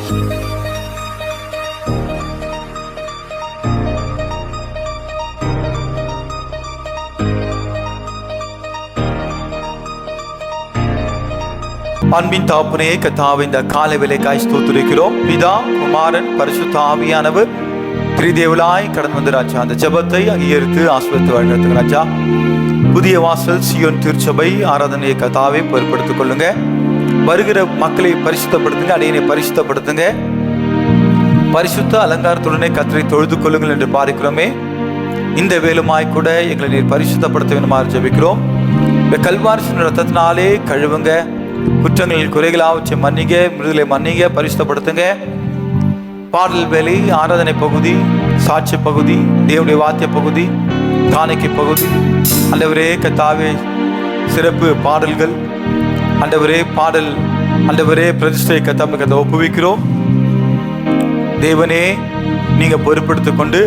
அன்பின் தாப்புனே கர்த்தாவே, இந்த காலை வேளைக்காய் ஸ்தோத்திரிக்கிறோம். பிதா, குமாரன், பரிசுத்த ஆவியானவர் திரிதேவலாய் கடந்து வந்து ராஜா அந்த ஜெபத்தை அங்கீகரித்து ஆசீர்வதித்து வழிநடத்துங்க ராஜா. புதிய வாசல் சியோன் திருச்சபை ஆராதனையை கர்த்தாவே பொறுப்படுத்திக் கொள்ளுங்க. வருகிற மக்களை பரிசுத்தப்படுத்துங்க, அடியனை பரிசுத்தப்படுத்துங்க. பரிசுத்த அலங்காரத்துடனே கர்த்தரை தொழுது கொள்ளுங்கள் என்று பார்க்கிறோமே. இந்த வேலுமாய் கூட எங்களை நீர் பரிசுத்தப்படுத்த வேண்டுமாறு ஜெபிக்கிறோம். இந்த கல்வாரி ரத்தத்தினாலே கழுவுங்க, குற்றங்களில் குறைகளாவற்றை மன்னிங்க, மிருதுகளை மன்னிங்க, பரிசுத்தப்படுத்துங்க. பாடல் வேலை, ஆராதனை பகுதி, சாட்சி பகுதி, தேவனுடைய வாத்திய பகுதி, காணிக்கை பகுதி, ஆண்டவரே கர்த்தாவே சிறப்பு பாடல்கள், ஆண்டவரே பாடல், ஆண்டவரே பிரதிஷ்டை கர்த்தாவை ஒப்புவிக்கிறோம். தேவனே நீங்க பொறுப்படுத்திக் கொண்டு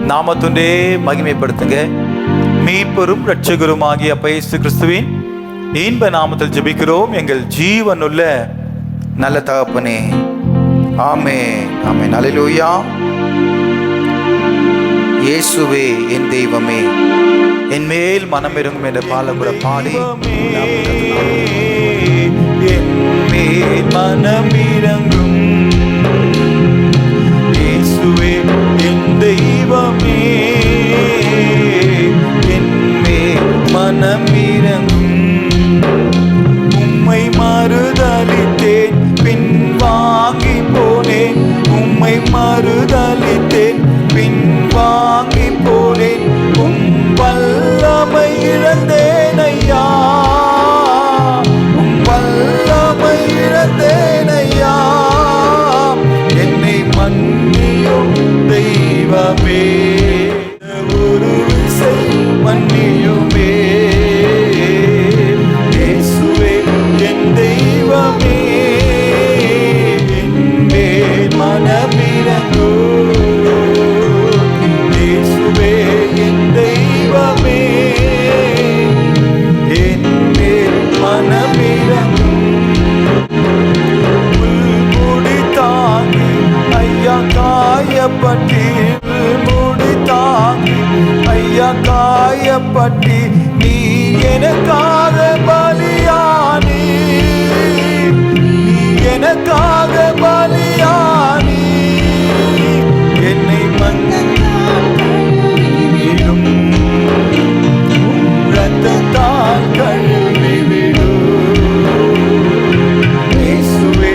நாமத்தொன்றே மகிமைப்படுத்துங்க. மீட்பரும் இரட்சகரும் ஆகிய இயேசு கிறிஸ்துவின் இன்ப நாமத்தில் ஜெபிக்கிறோம் எங்கள் ஜீவனுள்ள நல்ல தகப்பனே. ஆமென், ஆமென், அல்லேலூயா. இயேசுவே என் தெய்வமே, என் மேல் மனம் இறங்கும் என்ற பாடல் பாடி என் மேல் மனம் இறங்கும் இயேசுவே என் தெய்வமே, என் மேல் மனம் இறங்கும். உம்மை மறுதலித்தேன், பின் வாங்கி போனேன். உம்மை மறுதலித்தேன், பின் வாங்கி போனேன். உம் வல்லமை இழந்தேன் ஐயா, உம் வல்லமை இழந்தேன் ஐயா. என்னை மன்னியும் தெய்வமே, ஒரு விசை மன்னியுமே. காயப்பட்டி நீ எனக்காக பலியானி, நீ எனக்காக பலியானி. என்னை மன்னிடும் இரத்தத்தால் கழுவிவிடும் இயேசுவே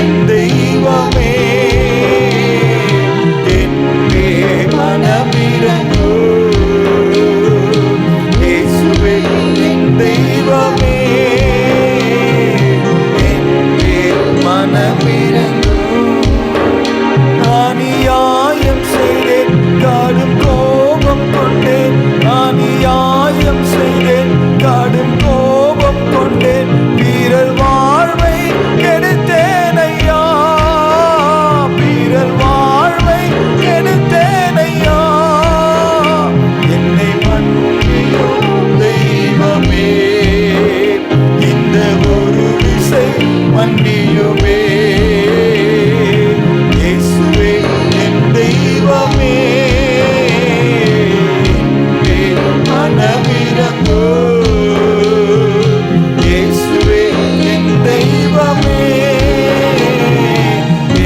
என் தெய்வமே, என் மேல் மனமிரங்கும் தெய்வமே, என் மேல் மனமிரங்கும். அநியாயம் செய்தேன், கடும் கோபம் கொண்டேன். அநியாயம் செய்தேன், கடும் கோபம் கொண்டேன். வீரர் வாழ்வை கெடுத்தேன் ஐயா, வீரர் வாழ்வை கெடுத்தேன் ஐயா. என்னை மன்னியும் தெய்வமே, இந்த ஒரு விசை மன்னியுமே. இயேசுவே என் தெய்வமே, மனமிரங்கும். இயேசுவே என் தெய்வமே,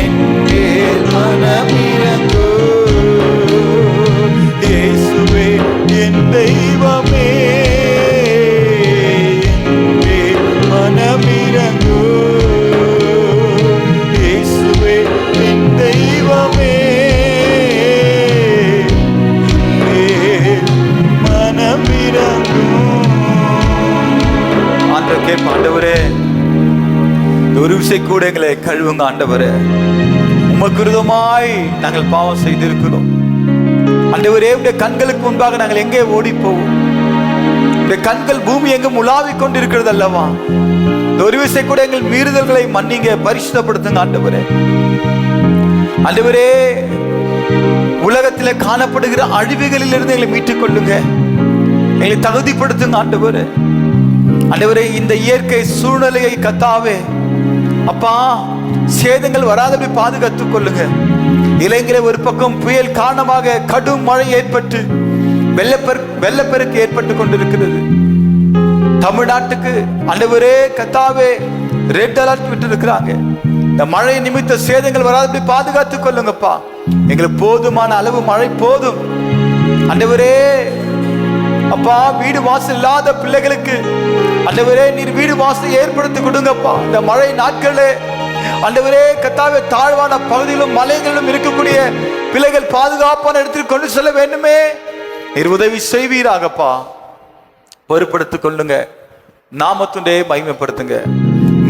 என் மேல் மனமிரங்கும். இயேசுவே என் தெய்வமே, ஆண்டவரே ஒரு விசை கூட எங்களை கழுவுங்க ஆண்டவரே. உமக்கு விரோதமாய் நாங்கள் பாவம் செய்திருக்கிறோம் ஆண்டவரே. உடைய கண்களுக்கு முன்பாக நாங்கள் எங்கே ஓடி போவோம்? உடைய கண்கள் பூமி எங்கும் உலாவிக் கொண்டிருக்கிறது அல்லவா? ஒரு விசை கூட எங்கள் மீறுதல்களை மன்னிங்க, பரிசுத்தப்படுத்துங்க ஆண்டவரே. ஆண்டவரே, உலகத்தில் காணப்படுகிற அழிவுகளில் இருந்து எங்களை மீட்டுக் கொள்ளுங்க, எங்களை தகுதிப்படுத்துங்க ஆண்டவரே. ஆண்டவரே, இந்த இயற்கை சூழ்நிலையை கர்த்தாவே அப்பா சேதங்கள் வராதபடி பாதுகாத்துக் கொள்ளுங்க. இலங்கையில ஒரு பக்கம் புயல் காரணமாக கடும் மழை ஏற்பட்டு வெள்ளப்பெருக்கு ஏற்பட்டு கொண்டிருக்கிறது. தமிழ்நாட்டுக்கு ஆண்டவரே கர்த்தாவே ரெட் அலர்ட் விட்டு இருக்கிறாங்க. இந்த மழை நிமித்த சேதங்கள் வராதபடி பாதுகாத்துக் கொள்ளுங்கப்பா. எங்களுக்கு போதுமான அளவு மழை போதும் ஆண்டவரே. அப்பா, வீடு வாசல் இல்லாத பிள்ளைகளுக்கு ஆண்டவரே நீர் வீடு வாசல் ஏற்படுத்தி கொடுங்கப்பா. இந்த மழை நாட்களே ஆண்டவரே கர்த்தாவே தாழ்வான பகுதியிலும் மலைகளிலும் இருக்கக்கூடிய பிள்ளைகள் பாதுகாப்பான இடத்தில் கொண்டு செல்ல வேண்டுமே. நீர் உதவி செய்வீராகப்பா. பொறுப்படுத்திக் கொள்ளுங்க. நாமத்துண்டே மகிமைப்படுத்துங்க.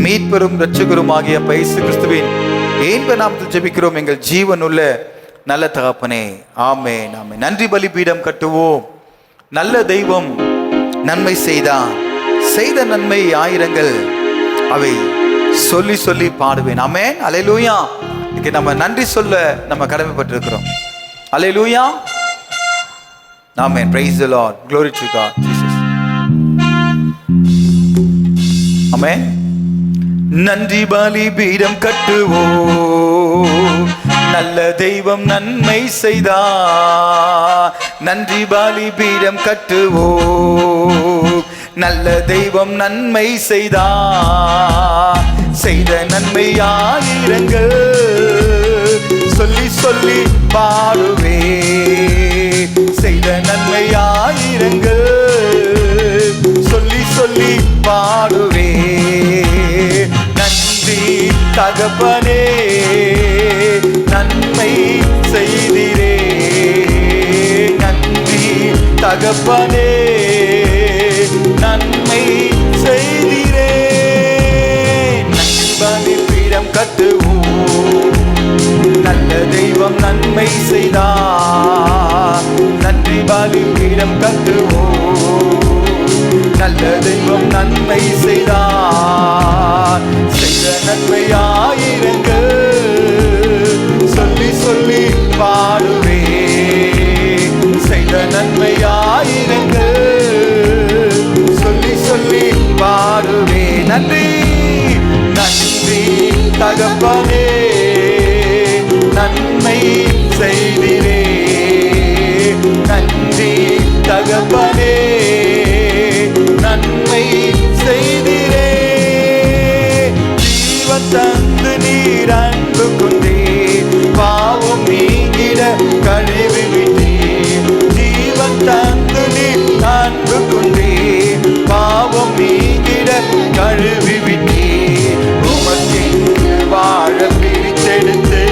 மீட்பெரும் இரட்சகரும் ஆகிய இயேசு கிறிஸ்துவின் இன்ப நாமத்தில் ஜெபிக்கிறோம் எங்கள் ஜீவனுள்ள நல்ல தகப்பனே. ஆமென், ஆமென். நன்றி பலிபீடம் கட்டுவோம். நல்ல தெய்வம் நன்மை செய்தான், செய்த நன்மை ஆயிரங்கள், அவை சொல்லி சொல்லி பாடுவேன். ஆமென், அல்லேலூயா. இன்னைக்கு நம்ம நன்றி சொல்ல நம்ம கடமைப்பட்டிருக்கிறோம். அல்லேலூயா, ஆமென். Praise the Lord. Glory to God. Jesus. ஆமென். நன்றி பலிபீடம் கட்டுவோம், நல்ல தெய்வம் நன்மை செய்தார். நன்றி பலிபீடம் கட்டுவோம், நல்ல தெய்வம் நன்மை செய்தார். செய்த நன்மை ஆயிரங்கள், சொல்லி சொல்லி பாடுவே. செய்த நன்மை ஆயிரங்கள், சொல்லி சொல்லி பாடுவே. நன்றி தகப்பனே, நன்மை செய்திரே. நன்றி தகப்பனே, நன்மை செய்திரே. நன்றி பலிபீடம் கட்டுவோம், நல்ல தெய்வம் நன்மை செய்தார். நன்றி பலிபீடம் கட்டுவோம், நல்ல தெய்வம் நன்மை செய்தார். செய்த நன்மை ஆயிரங்கள், சொல்லி சொல்லி பாடுவே. செய்த நன்மை ஆயிரங்கள், சொல்லி சொல்லி பாடுவே. நன்றி நன்றி தகப்பனே, நன்மை செய்திரே. நன்றி தகப்பனே, நன்மை செய்திரே. ஜீவன் தந்து நீர் அன்பு கொண்டே, பாவம் நீங்கிட கழுவி விட்டே. ஜீவன் தந்து நீர் அன்பு கொண்டே, பாவம் நீங்கிட கழுவி விட்டே. உமக்கு வாழ பிரித்தெடுத்து,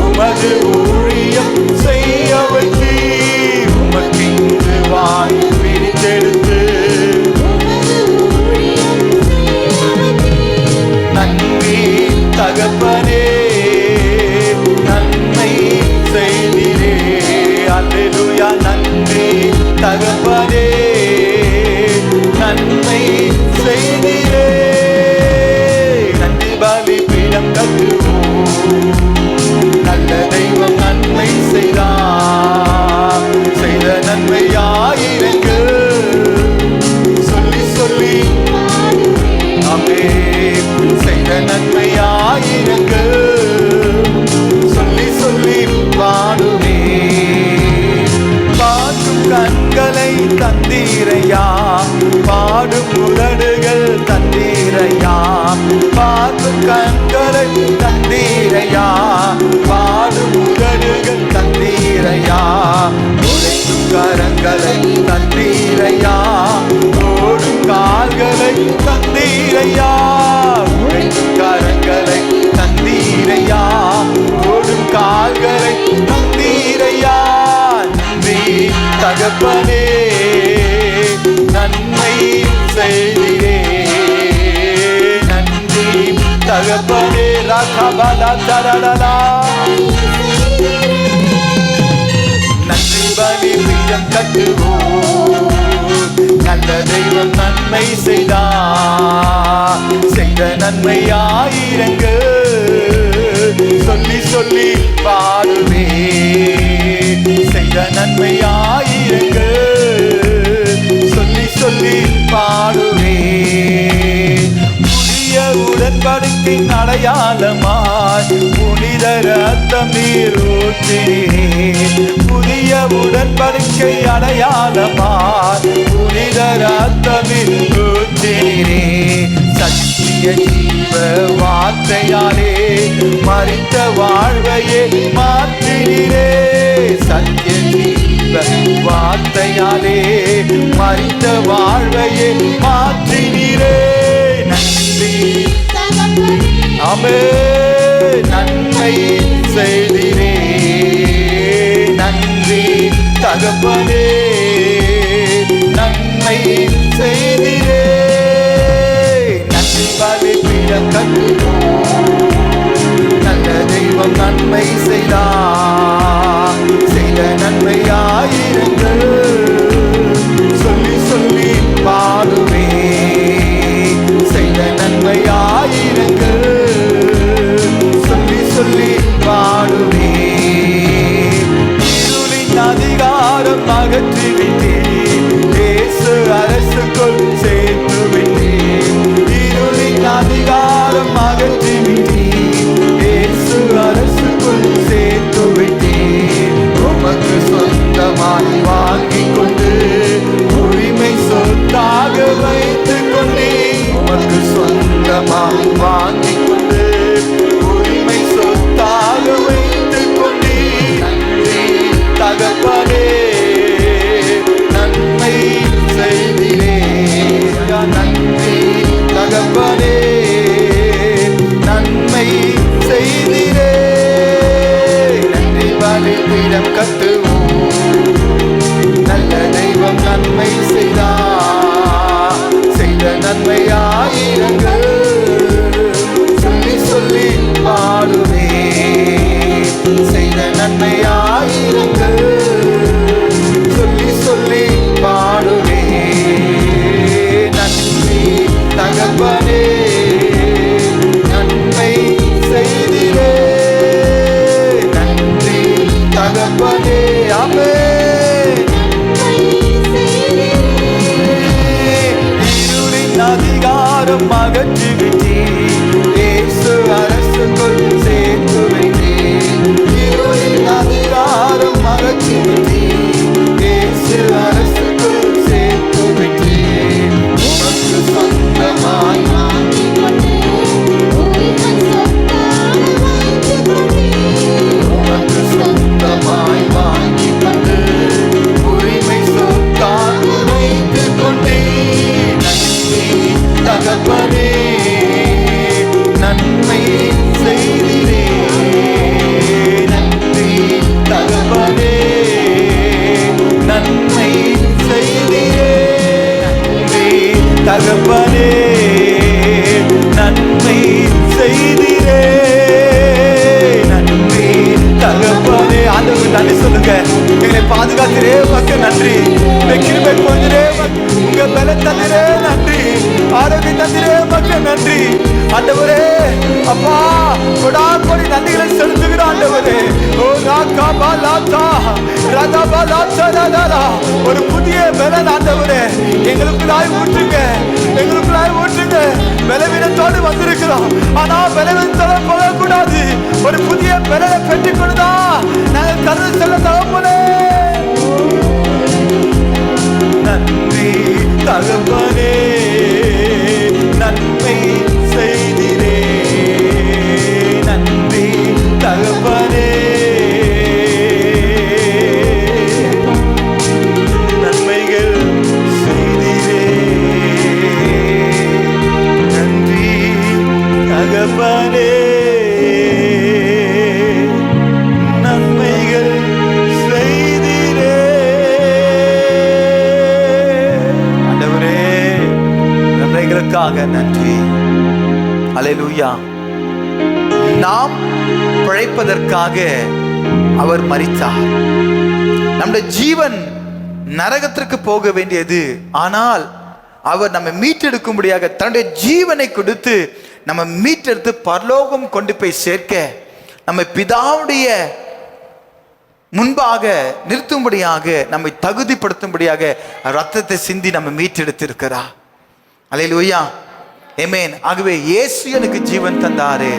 உமது ஊழியம் செய்ய வைத்தே. உமக்கு வாழ பிரித்தெடுத்து, நன்றி தகப்பனே, நன்மை செய்திரே. அல்லேலூயா. நன்றி தகப்பனே, நன்மை செய்திரே. நன்றி பலிபீடம் கட்டுவோம், நல்ல தெய்வம் நன்மை செய்தார். செய்த நன்மை ஆயிரங்கள், சொல்லி சொல்லி ஆமென். செய்த நன்மை ஆயிரங்கள், சொல்லி சொல்லி பாடுவே. பார்க்கும் கண்களை தந்தீரையா, பாடும் உதடுகள் தந்தீரையா. பார்க்கும் கண்களை தந்தீரையா, பாடும் உதடுகள் தந்தீரையா. உழைக்கும் கரங்களை தந்தீரையா, ஓடும் கால்களை தந்தீரையா. உழைக்கும் கரங்களை தந்தீரையா, ஓடும் கால்களை தந்தீரையா. நன்றி தகப்பனே, நன்மை செய்திரே. நன்றி தகப்பனே. ராகபலா தரலா. நன்றி பலிபீடம் கட்டுவோம், நல்ல தெய்வம் நன்மை செய்தார். செய்த நன்மை ஆயிரங்கள், சொல்லி சொல்லி பாடுவே. செய்த நன்மை ஆயிரங்கள், சொல்லி சொல்லி பாடுவே. புதிய உடன்படிக்கையின் அடையாளமா புனித ரத்தம் நீர் ஊற்றினீர். புதிய உடன்படிக்கை அடையாளமாய் புனித ரத்தம் நீர் ஊற்றினீர். சத்திய ஜீவ வார்த்தையாலே மரித்த வாழ்வையே மாற்றினீரே. சத்திய ஜீவ வார்த்தையாலே மரித்த வாழ்வையே மாற்றினீரே. நன்றி ஆமே, நன்மை செய்திரே. நன்றி தகப்பனே, நன்மை செய்திரே. நன்றி பலிபீடம் கட்டுவோம். நல்ல தெய்வம் நன்மை செய்தார். செய்த நன்மை ஆயிரங்கள் சொல்லி சொல்லி பாடுவே. செய்த நன்மை ஆயிரங்கள் சொல்லி சொல்லி பாடுவே. இருளின் அதிகாரம் அகற்றிவிட்டேன். இயேசு அரசுக்குள் சேர்த்து விட்டேன். இருளின் அதிகாரம் அகற்றிவிட்டேன். இயேசு அரசுக்குள் சேர்த்து விட்டேன். உமக்கு சொந்தமாய் வாங்கிக் கொண்டு உரிமை சொத்தாக வைத்துக் கொண்டேன். உமக்கு சொந்தமாய் வாங்கிக் கொண்டு உரிமை சொத்தாக வைத்துக் கொண்டேன். நன்றி தகப்பனே, நன்மை செய்திரே. நன்றி தகப்பனே, நன்மை செய்திரே. நன்றி பலிபீடம் கட்டுவோம். நல்ல தெய்வம் நன்மை செய்தார். செய்த நன்மை ஆயிரங்கள் சொல்லி சொல்லி பாடுவே. செய்த நன்மை ஆயிரங்கள் சொல்லி சொல்லி பாடுவே. நன்றி தகப்பனே, நன்மை செய்திரே. நன்றி தகப்பனே, ஆமே. இருளின் அதிகாரம் அகற்றிவிட்டேன். இயேசு அரசுக்குள் சேர்த்து வைத்தேன். இருளின் அதிகாரம் அகற்றிவிட்டேன். இயேசு அரசுக்குள் சேர்த்து வைத்தேன். உமக்கு சொந்தமாய் உமக்கு சொந்தமாய் வாங்கிக் கொண்டு உரிமை சொத்தாக வைத்துக் கொண்டேன். நன்றி தகப்பனே, நன்மை செய்திரே. நன்றி தகப்பனே, நன்மை செய்திரே. நன்றி தகப்பனே, நன்மை செய்திரே. நன்றி தகப்பனே. ஆண்டவருக்கு நன்றி சொல்லுங்க. எங்களை பாதுகாத்திரே மக்கள் நன்றி. கிருபை கொஞ்சரே, உங்க பல தந்திரே நன்றி. ஆரோக்கியம் தந்திரே மக்கள் நன்றி. ஆண்டவரே அப்பா, கொடா கொடி நன்றிகளை செலுத்துகிற ஆண்டவரே. ஓ ராகா பாலாத்தா ராதா பாலாத்தா ராதா. ஒரு புதிய பலன் ஆண்டவரே எங்களுக்குள்ளாய் ஊற்றுங்க. எங்களுக்குள்ளாய் ஊற்றுங்க. பலவீனத்தோடு வந்திருக்கிறோம். ஆனா பலவீனத்தோட போகக்கூடாது. ஒரு புதிய பலனை பெற்றுக் கொண்டுதா நாங்கள் கருது செல்ல தகப்பனே. நன்றி தகப்பனே, நன்மை செய்திரே. நன்றி தகப்பனே, நன்மைகள் செய்திரே. நன்றி தகப்பனே, நன்மைகள் செய்திரே. ஆண்டவரே நன்மைகளுக்காக நன்றி. அல்லேலூயா. நாம் பிழைப்பதற்காக அவர் மரித்தார். நம்முடைய ஜீவன் நரகத்திற்கு போக வேண்டியது. ஆனால் அவர் நம்மை மீட்டெடுக்கும்படியாக தன்னுடைய ஜீவனை கொடுத்து நம்ம மீட்டெடுத்து பரலோகம் கொண்டு போய் சேர்க்க நம்மை பிதாவுடைய முன்பாக நிறுத்தும்படியாக நம்மை தகுதிப்படுத்தும்படியாக ரத்தத்தை சிந்தி நம்ம மீட்டெடுத்திருக்கிறார். அல்லேலூயா, ஆமென். ஆகவே இயேசு எனக்கு ஜீவன் தந்தாரே.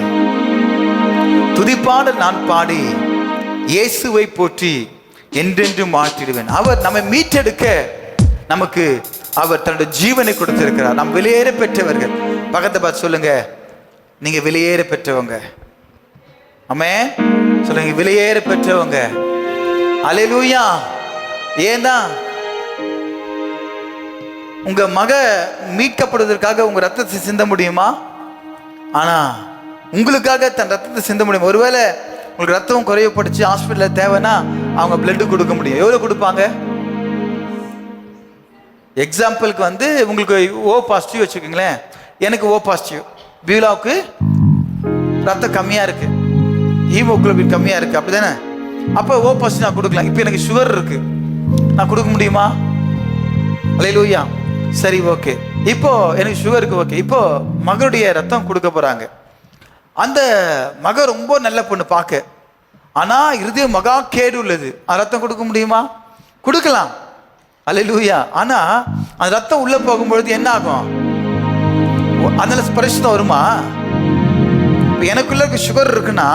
துதிப்பாடல் நான் பாடி இயேசுவை போற்றி என்றென்றும் மாற்றிடுவேன். அவர் நம்மை மீட்டெடுக்க நமக்கு அவர் தன்னுடைய ஜீவனை கொடுத்திருக்கிறார். நாம் வெளியேற பெற்றவர்கள். பக்கத்தை பார்த்து சொல்லுங்க, நீங்க வெளியேற பெற்றவங்க. ஆமென் சொல்லுங்க, வெளியேற பெற்றவங்க. அல்லேலூயா. ஏன்னா உங்க மக மீட்கப்படுவதற்காக உங்க ரத்தத்தை சிந்த முடியுமா? ஆனா உங்களுக்காக தன் ரத்தத்தை சிந்த முடியும். ஒருவேளை உங்களுக்கு ரத்தம் குறையப்பட்டுச்சு, ஹாஸ்பிட்டலில் தேவைன்னா அவங்க பிளட் கொடுக்க முடியும். எவ்வளோ கொடுப்பாங்க? எக்ஸாம்பிளுக்கு வந்து உங்களுக்கு ஓ பாசிட்டிவ் வச்சுக்கோங்களேன். எனக்கு ஓ பாசிட்டிவ், பியூலாவுக்கு ரத்தம் கம்மியாக இருக்கு, ஹீமோகுளோபின் கம்மியாக இருக்கு, அப்படிதானே? அப்போ ஓ பாசிட்டிவ் நான் கொடுக்கலாம். இப்போ எனக்கு சுகர் இருக்கு, நான் கொடுக்க முடியுமா? அல்லேலூயா. சரி, ஓகே. இப்போ எனக்கு சுகருக்கு ஓகே. இப்போ மகனுடைய ரத்தம் கொடுக்க போறாங்க. அந்த மக ரொம்ப நல்ல பொண்ணு பார்க்க, ஆனா இருதயம் மகா கேடு உள்ளது. ரத்தம் கொடுக்க முடியுமா? கொடுக்கலாம். அல்லேலூயா. ஆனா அந்த ரத்தம் உள்ள போகும்பொழுது என்ன ஆகும்? அதனால பரிசுத்தம் வருமா? இப்போ எனக்குள்ள சுகர் இருக்குன்னா,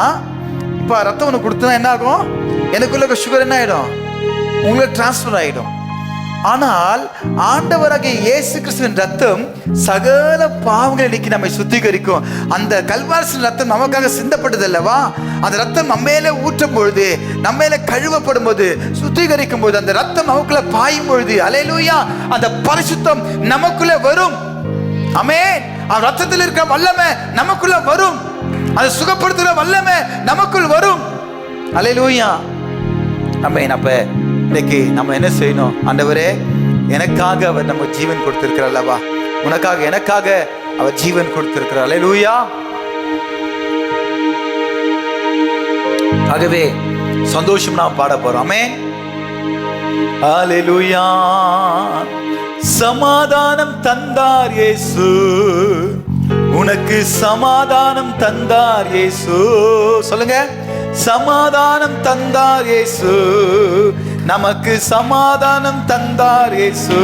இப்போ ரத்தம் ஒன்று கொடுத்தா என்ன ஆகும்? எனக்குள்ள சுகர் என்ன ஆயிடும்? உங்களுக்கு டிரான்ஸ்ஃபர் ஆயிடும். ஆனால் ஆண்டவராகிய இயேசு கிறிஸ்துவின் ரத்தம் சகல பாவங்களை நீக்கி நம்மை சுத்திகரிக்கும். அந்த கல்வாரியின் ரத்தம் நமக்காக சிந்தப்பட்டது அல்லவா? அந்த ரத்தம் நம்ம மேல ஊற்றும் பொழுது, நம்ம மேல கழுவப்படும் போது, சுத்திகரிக்கும் போது, அந்த ரத்தம் நமக்குள்ள பாயும் பொழுது, அல்லேலூயா, அந்த பரிசுத்தம் நமக்குள்ள வரும். ஆமென். அந்த ரத்தத்தில் இருக்கிற வல்லமை நமக்குள்ள வரும். அதை சுகப்படுத்துகிற வல்லமை நமக்குள் வரும். அல்லேலூயா. ஆமென். அப்ப இன்னைக்கு நம்ம என்ன செய்யணும்? ஆண்டவரே, எனக்காக அவர் நம்ம ஜீவன் கொடுத்திருக்கிறார் அல்லவா? உனக்காக எனக்காக அவர் ஜீவன் கொடுத்திருக்கிறார். அல்லேலூயா. ஆகவே சந்தோஷம் நாம் பாட போறோம். ஆமென். அல்லேலூயா. சமாதானம் தந்தார் இயேசு, உனக்கு சமாதானம் தந்தார் இயேசு. சொல்லுங்க, சமாதானம் தந்தார் இயேசு, நமக்கு சமாதானம் தந்தார் இயேசு.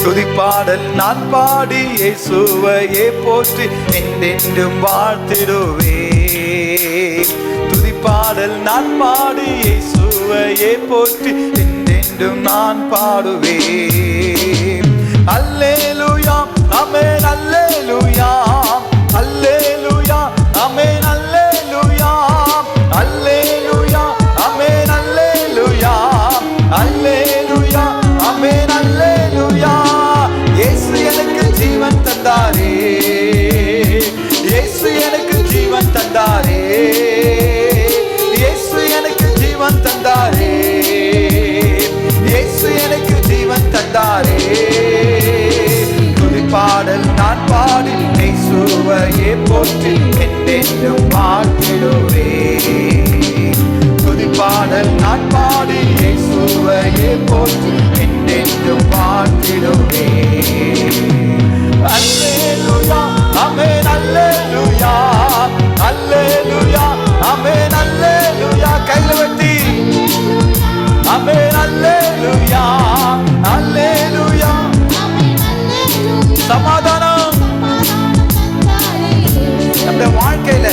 துதிப்பாடல் நான் பாடி இயேசுவையே போற்றி என்றென்றும் வாழ்த்திடுவே. துதிப்பாடல் நான் பாடி இயேசுவையே போற்றி என்றென்றும் நான் பாடுவே. அல்லேலூயா, ஆமென். அல்லேலூயா, அல்லேலூயா, ஆமென். அல்லேலூயா, அல்லேலூயா, ஆமென். அல்லேலூயா, அல்லேலூயா, ஆமென். அல்லேலூயா. இயேசு எனக்கு ஜீவன் தந்தாரே, இயேசு எனக்கு ஜீவன் தந்தாரே, இயேசு எனக்கு ஜீவன் தந்தாரே, இயேசு எனக்கு ஜீவன் தந்தாரே. துதிப்பாடல் நான் பாடி இயேசுவையே போற்றி என்றென்றும் வாழ்த்திடுவே. துதிப்பாடல் நான் பாடி இயேசுவையே போற்றி என்றென்றும் வாழ்த்திடுவே. அல்லேலூயா, ஆமென். அல்லேலூயா, அல்லேலூயா, ஆமென். அல்லேலூயா. கையில வெட்டி ஆமென். அல்லேலூயா, அல்லேலூயா. சமாதானம் நம்முடைய வாழ்க்கையில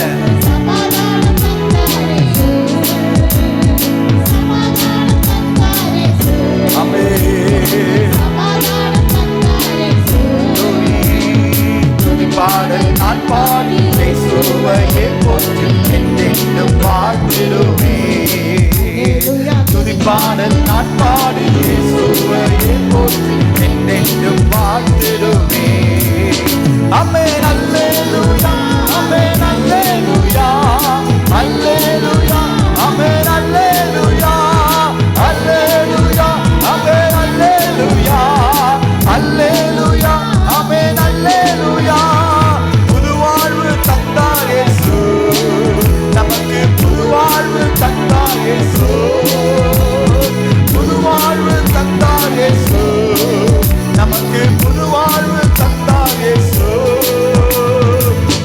பாடல் நான் பாடி இயேசுவையே போற்றி என்றென்றும் வாழ்த்திடுவே. துதிப்பாடல் நான் பாடி இயேசுவையே போற்றி என்றென்றும் வாழ்த்திடுவே. ஆமென். அல்லேலூயா, ஆமென். அல்லேலூயா, அல்லேலூயா, ஆமென். அல்லேலூயா, அல்லேலூயா, ஆமென். அல்லேலூயா, அல்லேலூயா, ஆமென். அல்லேலூயா. புது வாழ்வு தந்தார் இயேசு, நமக்கு புது வாழ்வு தந்தார் இயேசு. புது வாழ்வு தந்தார் இயேசு, நமக்கு புது வாழ்வு தந்தார் இயேசு.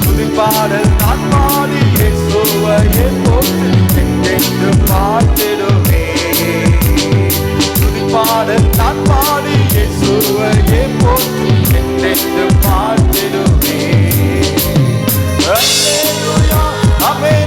துதிப்பாடல் நான் பாடி இயேசுவையே போற்றி என்றென்றும் வாழ்த்திடுவே. துதிப்பாடல் நான் பாடி இயேசுவையே போற்றி என்றென்றும் வாழ்த்திடுவே. அல்லேலூயா, ஆமென்.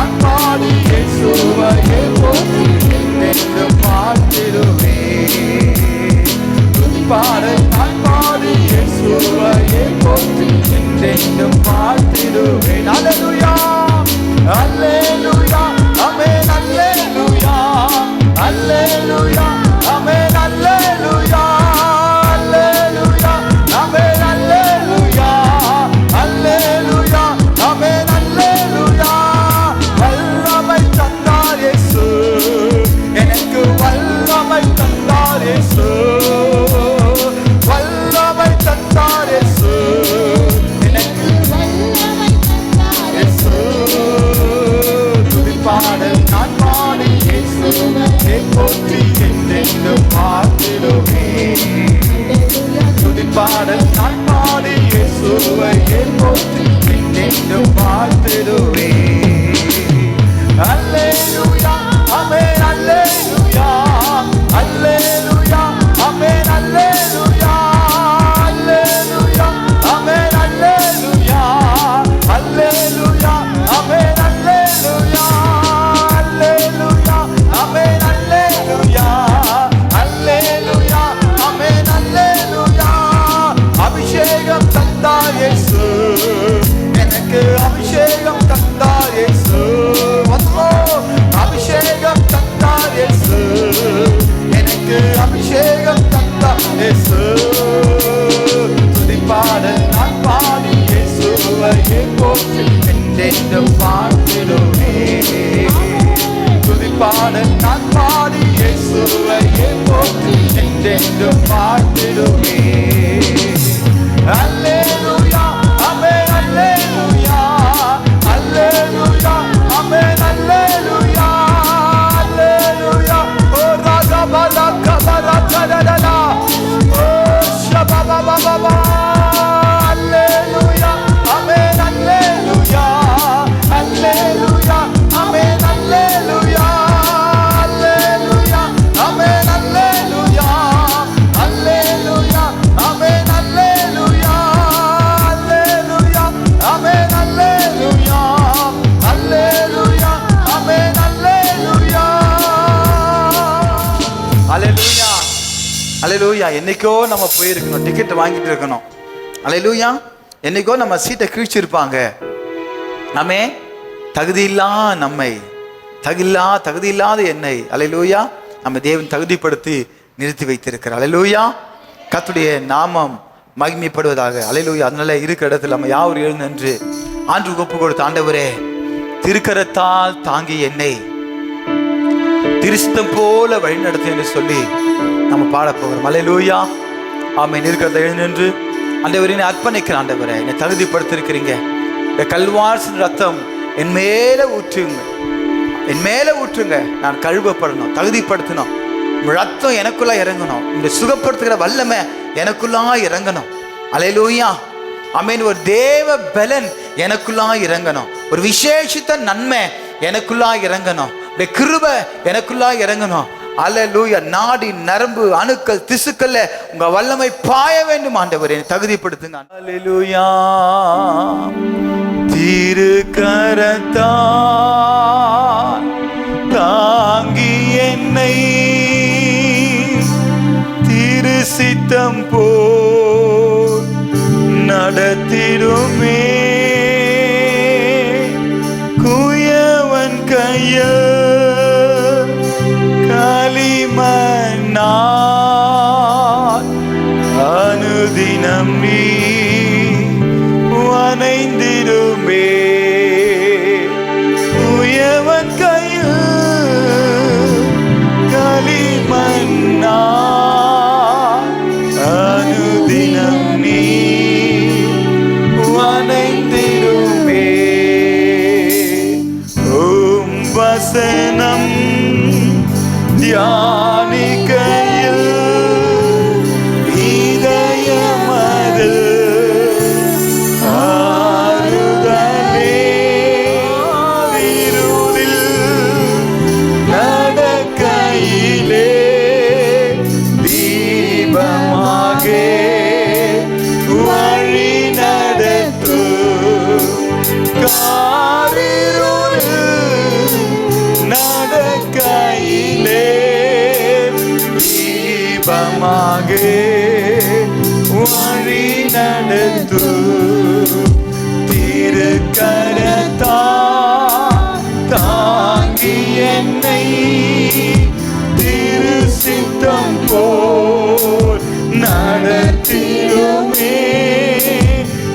நான் பாடி இயேசுவையே போற்றி என்றென்றும் வாழ்த்திடுவேன். துதிப்பாடல் நான் பாடி இயேசுவையே போற்றி என்றென்றும் வாழ்த்திடுவேன். அல்லேலூயா அல்லேலூயா ஆமென் அல்லேலூயா அல்லேலூயா ஆமென் அல்லேலூயா அல்லேலூயா ஆமென் அல்லேலூயா அல்லேலூயா ஆமென் அல்லேலூயா. வல்லமை தந்தார் இயேசு, எனக்கு வல்லமை தந்தார் இயேசு, வல்லமை தந்தார் இயேசு, எனக்கு இயேசு. துதிப்பாடல் நான் பாடி இயேசுவை போற்றி என்றென்றும் வாழ்த்திடுவேன். துதிப்பாடல் நான் பாடி இயேசுவை போற்றி என்றென்றும் வாழ்த்திடுவேன். அல்லேலூயா ஆமென் அல்லேலூயா அல்லேலூயா ஆமென் அல்லேலூயா அல்லேலூயா ஆமென் அல்லேலூயா அல்லேலூயா ஆமென் அல்லேலூயா அல்லேலூயா ஆமென் அல்லேலூயா அல்லேலூயா ஆமென் அல்லேலூயா. அபிஷேகம் தந்தார் இயேசு, எனக்கு அபிஷேகம் தந்தார் இயேசு. அபிஷேகம் தந்தார் இயேசு, எனக்கு அபிஷேகம் தந்தார் இயேசு. துதிப்பாடல் நான் பாடி இயேசுவையே போற்றி என்றென்றும் வாழ்த்திடுவேன். துதிப்பாடல் நான் பாடி இயேசுவையே போற்றி என்றென்றும் வாழ்த்திடுவேன். அல்லேலூயா ஆமென் அல்லேலூயா அல்லேலூயா ஆமென் அல்லேலூயா அல்லேலூயா. ஓ ராகா பாலா கபரா கரடலா ஓ ஷபபா பாபா அல்லேலூயா ஆமென் அல்லேலூயா அல்லேலூயா ஆமென் அல்லேலூயா அல்லேலூயா ஆமென் அல்லேலூயா அல்லேலூயா ஆமென் அல்லேலூயா அல்லேலூயா ஆமென் அல்லேலூயா அல்லேலூயா ஆமென் அல்லேலூயா. அல்லேலூயா அல்லேலூயா. என்னைக்கோ நம்ம போயிருக்கணும், டிக்கெட் வாங்கிட்டு இருக்கணும். அல்லேலூயா. என்னைக்கோ நம்ம சீட்டை கிழிச்சிருப்பாங்க. நம்மே தகுதியில்லா நம்மை தகுதியில்லாத என்னை அல்லேலூயா நம்ம தேவன் தகுதிப்படுத்தி நிறுத்தி வைத்திருக்கிறார். அல்லேலூயா. கர்த்தருடைய நாமம் மகிமைப்படுவதாக. அல்லேலூயா. அதனால இருக்கிற இடத்துல நம்ம யாவர் எழுந்து நின்று ஆண்டவருக்கு ஒப்பு கொடுத்த ஆண்டவரே திருக்கரத்தால் தாங்கி என்னை திருஷ்டம் போல வழிநடத்து என்று சொல்லி நம்ம பாட போகிறோம். அல்லேலூயா. ஆமென். இருக்கிறத எழுந்து நின்று ஆண்டவரே என்னை அர்ப்பணிக்கிற ஆண்டவரே என்னை தகுதிப்படுத்திருக்கிறீங்க. இந்த கல்வாரின் ரத்தம் என் மேல ஊற்றுங்க, என் மேல ஊற்றுங்க. நான் கழுவப்படணும், தகுதிப்படுத்தணும். ரத்தம் எனக்குள்ளா இறங்கணும். இந்த சுகப்படுத்துகிற வல்லமை எனக்குள்ளா இறங்கணும். அல்லேலூயா. ஆமென். ஒரு தேவ பலன் எனக்குள்ளா இறங்கணும். ஒரு விசேஷித்த நன்மை எனக்குள்ளா இறங்கணும். கிருபை எனக்குள்ளா இறங்கணும். அல்லேலூயா. நாடி நரம்பு அணுக்கள் திசுக்கல்ல உங்க வல்லமை பாய வேண்டும் ஆண்டவரே, தகுதிப்படுத்துங்க. அல்லேலூயா. திருக்கரத்தால் தாங்கி என்னை திருசித்தம் போல் நடத்திடுமே. குயவன் கையில் களிமண்ணால் அனுதினம் நீ வனைந்திடுமே. குயவன் கையில் களிமண்ணால் அனுதினம் நீ வனைந்திடுமே. ஓம் வசனம் தியானிக்கையில் இதயமது ஆறுதலே. இருளில் நடக்கையிலே தீபமாக வழி நடத்து. காரிருளில் வழி நடத்து திருக்கரத்தா தாங்கி என்னை திரு சித்தம் போல் நடத்திடுமே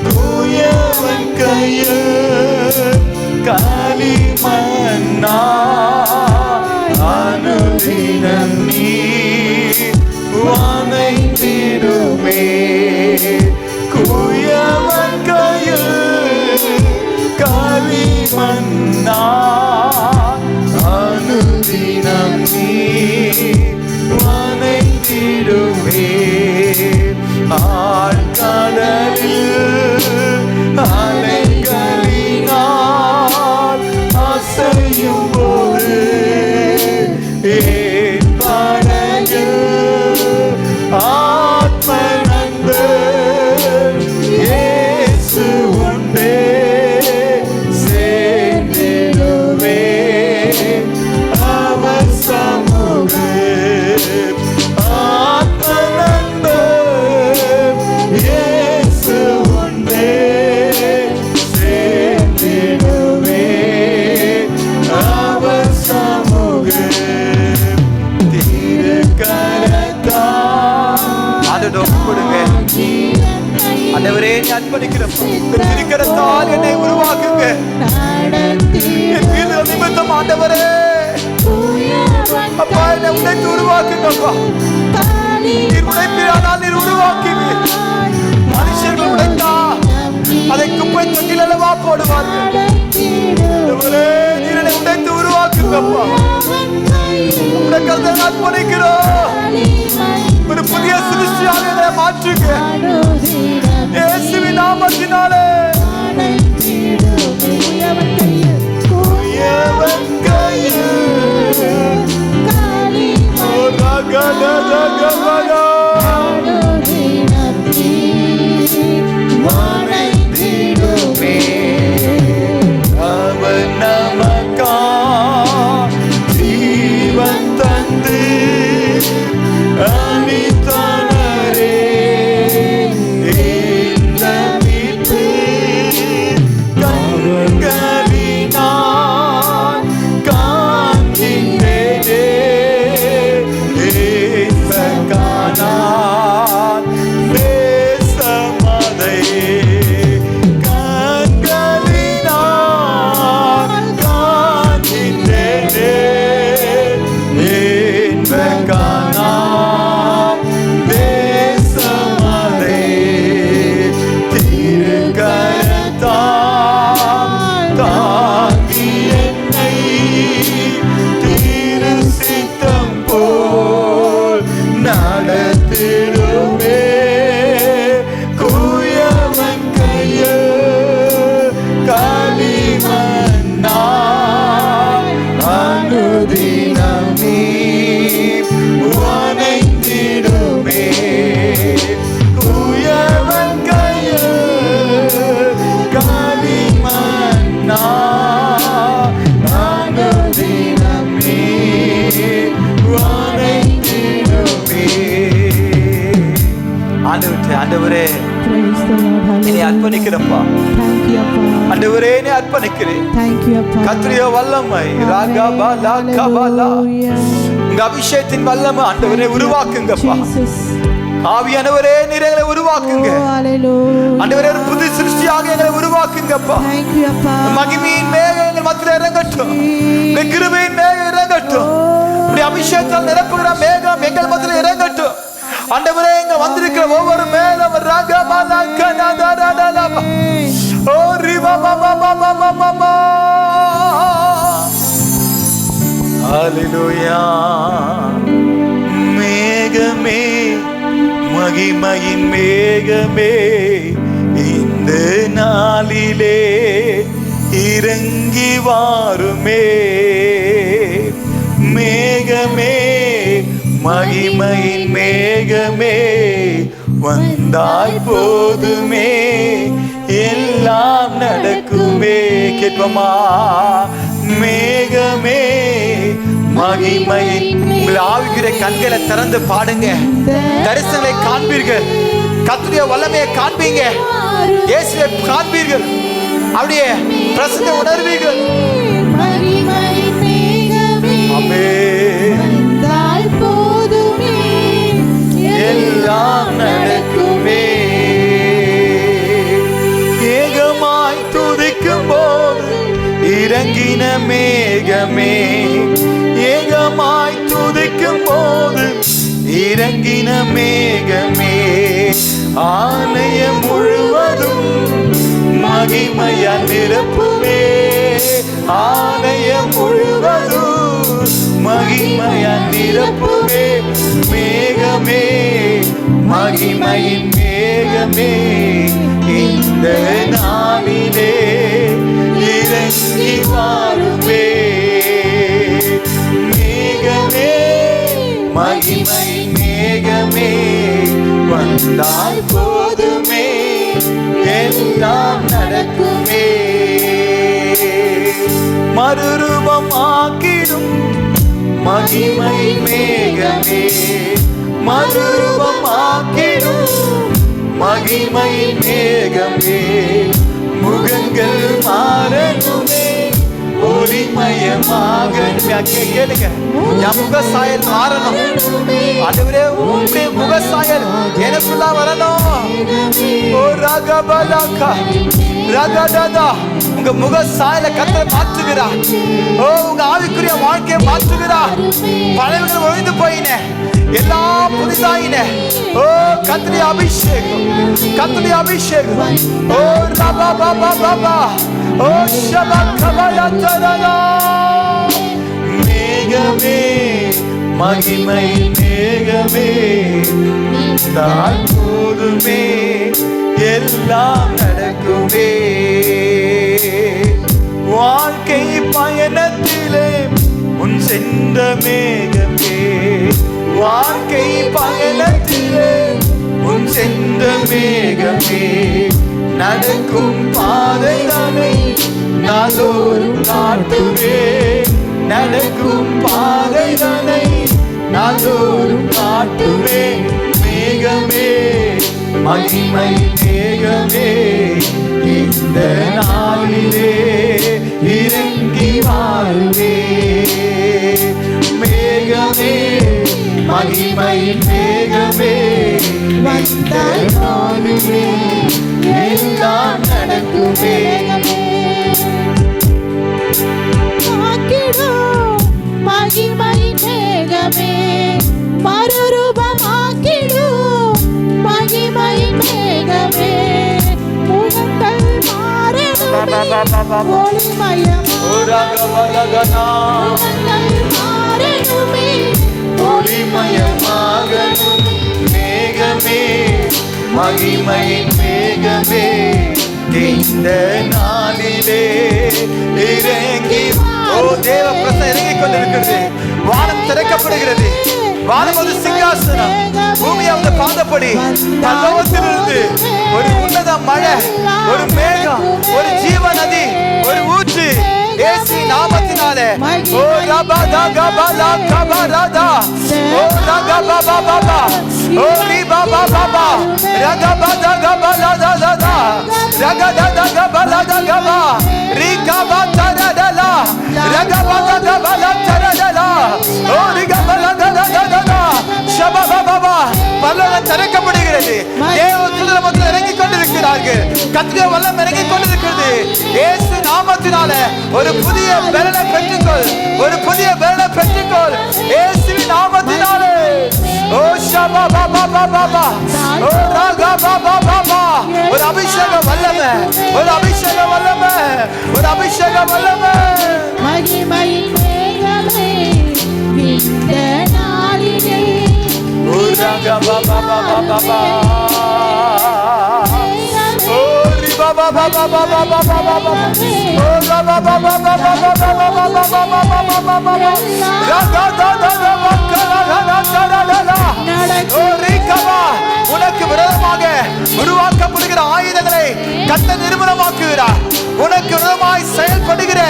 தூயவன் கையில் களிமண்ணா அனுதினம் நீ வணங்கிடுமே குயவன் கையில் களிமண்ணா அனுதினம் நீ வணங்கிடுமே ஆழ்கடலில் அலைகளினால் அசையும் போது ஏன் படகில் ஆத்ம நண்பர் இயேசு உண்டே சேர்ந்திடுவே அவர் சமூக ஆத்ம நண்பர் இயேசு உண்டே சேர்ந்திடுவே அவர் சமூக திருக்கரத்தா கொடுங்க. ஆண்டவரே திருக்கரத்தால் என்னை உருவாக்குங்க. நிமித்தம் ஆண்டவரே அப்பா என்னை உடைத்து உருவாக்குங்க. அப்பா நீர் உடைப்பீரானால் நீர் உருவாக்குங்க. மனுஷர்கள் உடைத்தா அதை குப்பை தொட்டில் அல்லவா போடுவார்கள். நீர் என்னை உடைத்து உருவாக்குங்கப்பா. உடைய கருத்தை அர்ப்பணிக்கிறோம். ஒரு புதிய சிருஷ்டியாக எங்களை மாற்றுங்க இயேசுவின் நாமத்தினாலே. குயவன் கையில் வணங்கிடுமே அவன் நமக்கா ஜீவன் தந்து அனிதானரே இந்த மீட்பு கண்களினால் காண்கின்றேனே ஏசகானான் பேசமதை கண்களினால் காண்கின்றேனே ஏசகானான் பேசமதை திருக்கரத்தால் தாங்கி என்னை திரு சித்தம் போல் நடத்திடுமே குயவன் கையில் களிமண்ணா அனுதினம் நீ வணங்கிடுமே குயவன் கையில் களிமண்ணா அனுதினம் நீ வணங்கிடுமே. ஆண்டவரே என்னை அர்ப்பணிக்கிறப்பா. ஆண்டவரே என்னை அர்ப்பணிக்கிறேன். கர்த்தருடைய வல்லமை ராகபாலா கபாலா உங்க அபிஷேகத்தின் வல்லமை ஆண்டவரே உருவாக்குங்கப்பா. ஆவியானவரே நீர் எங்களை உருவாக்குங்க. ஆண்டவரே ஒரு புது சிருஷ்டியாக எங்களை உருவாக்குங்கப்பா. மகிமையின் மேகம் எங்கள் மத்தியில் இறங்கட்டும். கிருபையின் மேகம் இறங்கட்டும். அபிஷேகத்தால் நிரப்புகிற மேகம் எங்கள் மத்தியில் இறங்கட்டும். ஆண்டவரே இங்க வந்திருக்கிற ஒவ்வொரு மேலும் ராகபாலா கனதரதலா ஓ ரிவபபபபபபபா ஹல்லேலூயா. மேகமே மகிமையின் மேகமே இந்த நாளிலே இறங்கி வாருமே. மேகமே மகிமையின் மேகமே வந்தாய் போதுமே எல்லாம் நடக்குமே. கேட்போமா? மேகமே மகிமையின் உங்கள் ஆவிக்குரிய கண்களை திறந்து பாடுங்க. தரிசனங்களை காண்பீர்கள். கர்த்தருடைய வல்லமையை காண்பீங்க. இயேசுவை காண்பீர்கள். அப்படியே பிரசன்னத்தை உணர்வீர்கள். ஆமென். எல்லாம் நடக்குமே. ஏகமாய் துதிக்கும் போது இறங்கின மேகமே, ஏகமாய் துதிக்கும் போது இறங்கின மேகமே, ஆலயம் முழுவதும் மகிமையா நிரப்புமே, ஆலயம் முழுவதும் மகிமையா நிரப்புமே. மேகமே, மகிமையின் மேகமே, இந்த நாளிலே இறங்கி வாருமே. மேகமே, மகிமையின் மேகமே, வந்தால் போதுமே, எல்லாம் நடக்குமே. மறுரூபம் ஆக்கிடும் மகிமை மேகமே, மறுரூபம் ஆக்கிடும் மகிமை மேகமே, முகங்கள் மாறணுமே, ஒளிமயமாக. கேளுங்க, என் முக சாயல் மாறணும். ஆண்டவரே, உங்களுடைய முக சாயல் எனக்குள்ள வரணும். ஓ ரகபலகா ரகததா, உங்க முக சாயலை கர்த்தர் மாற்றுகிறார். ஓ, உங்க ஆவிக்குரிய வாழ்க்கையை மாற்றுகிறார். பழையவர்கள் ஒழிந்து போயின, எல்லாம் புதிதாயின. ஓ, கர்த்தருடைய அபிஷேகம், கர்த்தருடைய அபிஷேகம். ஓ ரபா பாபா பாபா, ஓ ஷபகபலதரா. மேகமே, மகிமை மேகமே, தான் போதுமே, எல்லாம் நடக்குமே. வாழ்க்கை பயணத்திலே உன் சென்ற மேகமே, வாழ்க்கை பயணத்திலே உன் சென்ற மேகமே, நடக்கும் பாதைதானே நாளோறும் காட்டுவே, நடக்கும் பாதைதானே நாளோறும் காட்டுவே. மேகமே, மகிமை மேகமே, இந்த நாளிலே இறங்கி வாருமே. மேகமே, மகிமை மேகமே, இந்த நாளிலே எல்லாம் நடக்குமே. மகிமை மேகமே, மறுரூபமாக்கிடும் மகிமை மேகமே, முகங்கள் மாறணுமே, ஒளிமயமாகணுமே, ஒளிமயமாகணும். மேகமே, மகிமை மேகமே, இந்த நாளிலே இறங்கி. ஓ, தேவ பிரசன்னம் இறங்கிக் கொண்டிருக்கிறது. வானம் திறக்கப்படுகிறது. வானம் ஒரு சிங்காசனம், பூமி அந்த பாதப்படி. பரலோகத்திலிருந்து ஒரு உன்னத மழை, ஒரு மேகம், ஒரு ஜீவ நதி, ஒரு ஊற்று இயேசு நாமத்தினாலே. ஓ ரபா தகா பலா கபரதா, ஓ ரகா பாபா பாபா, ஓ ரிபா பாபா பாபா, ரகா தகா பலா ததா, ரகா தகா பலா தகா, ரிகா பதரதலா, ரகா தகா பலா தரதலா, ஓ ரிகா பலா ததா, ஷபா பாபா. பரலோகம் திறக்கப்படுகிறது. தேவ தூதர்கள் மத்தியில் இறங்கிக் கொண்டிருக்கிறார்கள். கர்த்தருடைய வல்லமை இறங்கிக் கொண்டிருக்கிறது. இயேசு நாமத்தினாலே ஒரு புதிய பலனை பெற்றுக்கொள், ஒரு புதிய பலனை பெற்றுக்கொள் இயேசுவின் நாமத்தினாலே. ஓ ஷபா பாபா பாபா, ஓ ரகா பாபா பாபா. ஒரு அபிஷேக வல்லமை, ஒரு அபிஷேக வல்லமை, ஒரு அபிஷேக வல்லமை. மகிமை மேகமே, இந்த நாளிலே ஓ ரகா பாபா பாபா பாபா, ஓ ரிபா பாபா பாபா பாபா பாபா, ஓ ரபா பாபா பாபா பாபா பாபா பாபா, ரகா ததா கலரதா, ஓ ரிகபா. உனக்கு விரோதமாக உருவாக்கப்படுகிற ஆயுதங்களை கர்த்தர் நிர்மூலமாக்குகிறார். உனக்கு விரோதமாய் செயல்படுகிற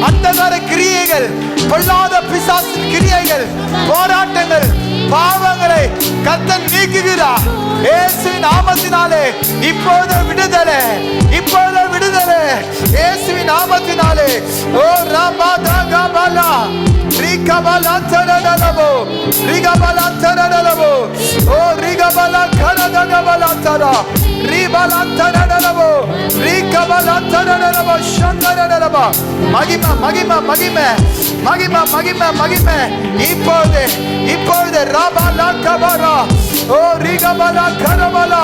அந்தகார கிரியைகள், பொல்லாத பிசாசின் கிரியை சோதனைகள், போராட்டங்கள், பாவங்களை கர்த்தர் நீக்குகிறார். இயேசுவின் நாமத்தினாலே இப்பொழுது விடுதலை, இப்பொழுது விடுதலை இயேசுவின் நாமத்தினாலே. ஓ ராமா தாகபாலா ரிகபாலா தரடலபோ ரிகபாலா தரடலபோ ஓ ரிகபாலா கரதகபாலா தரா ரிபாலா தரடலபோ ரிகபாலா தரடலபோ சந்தரடலபா. மகிமை மகிமை மகிமை மகிமை மகிமை மகிமை இப்பொழுது இப்பொழுது ராபாலா கபாரா ஓ ரிகபாலா கரபாலா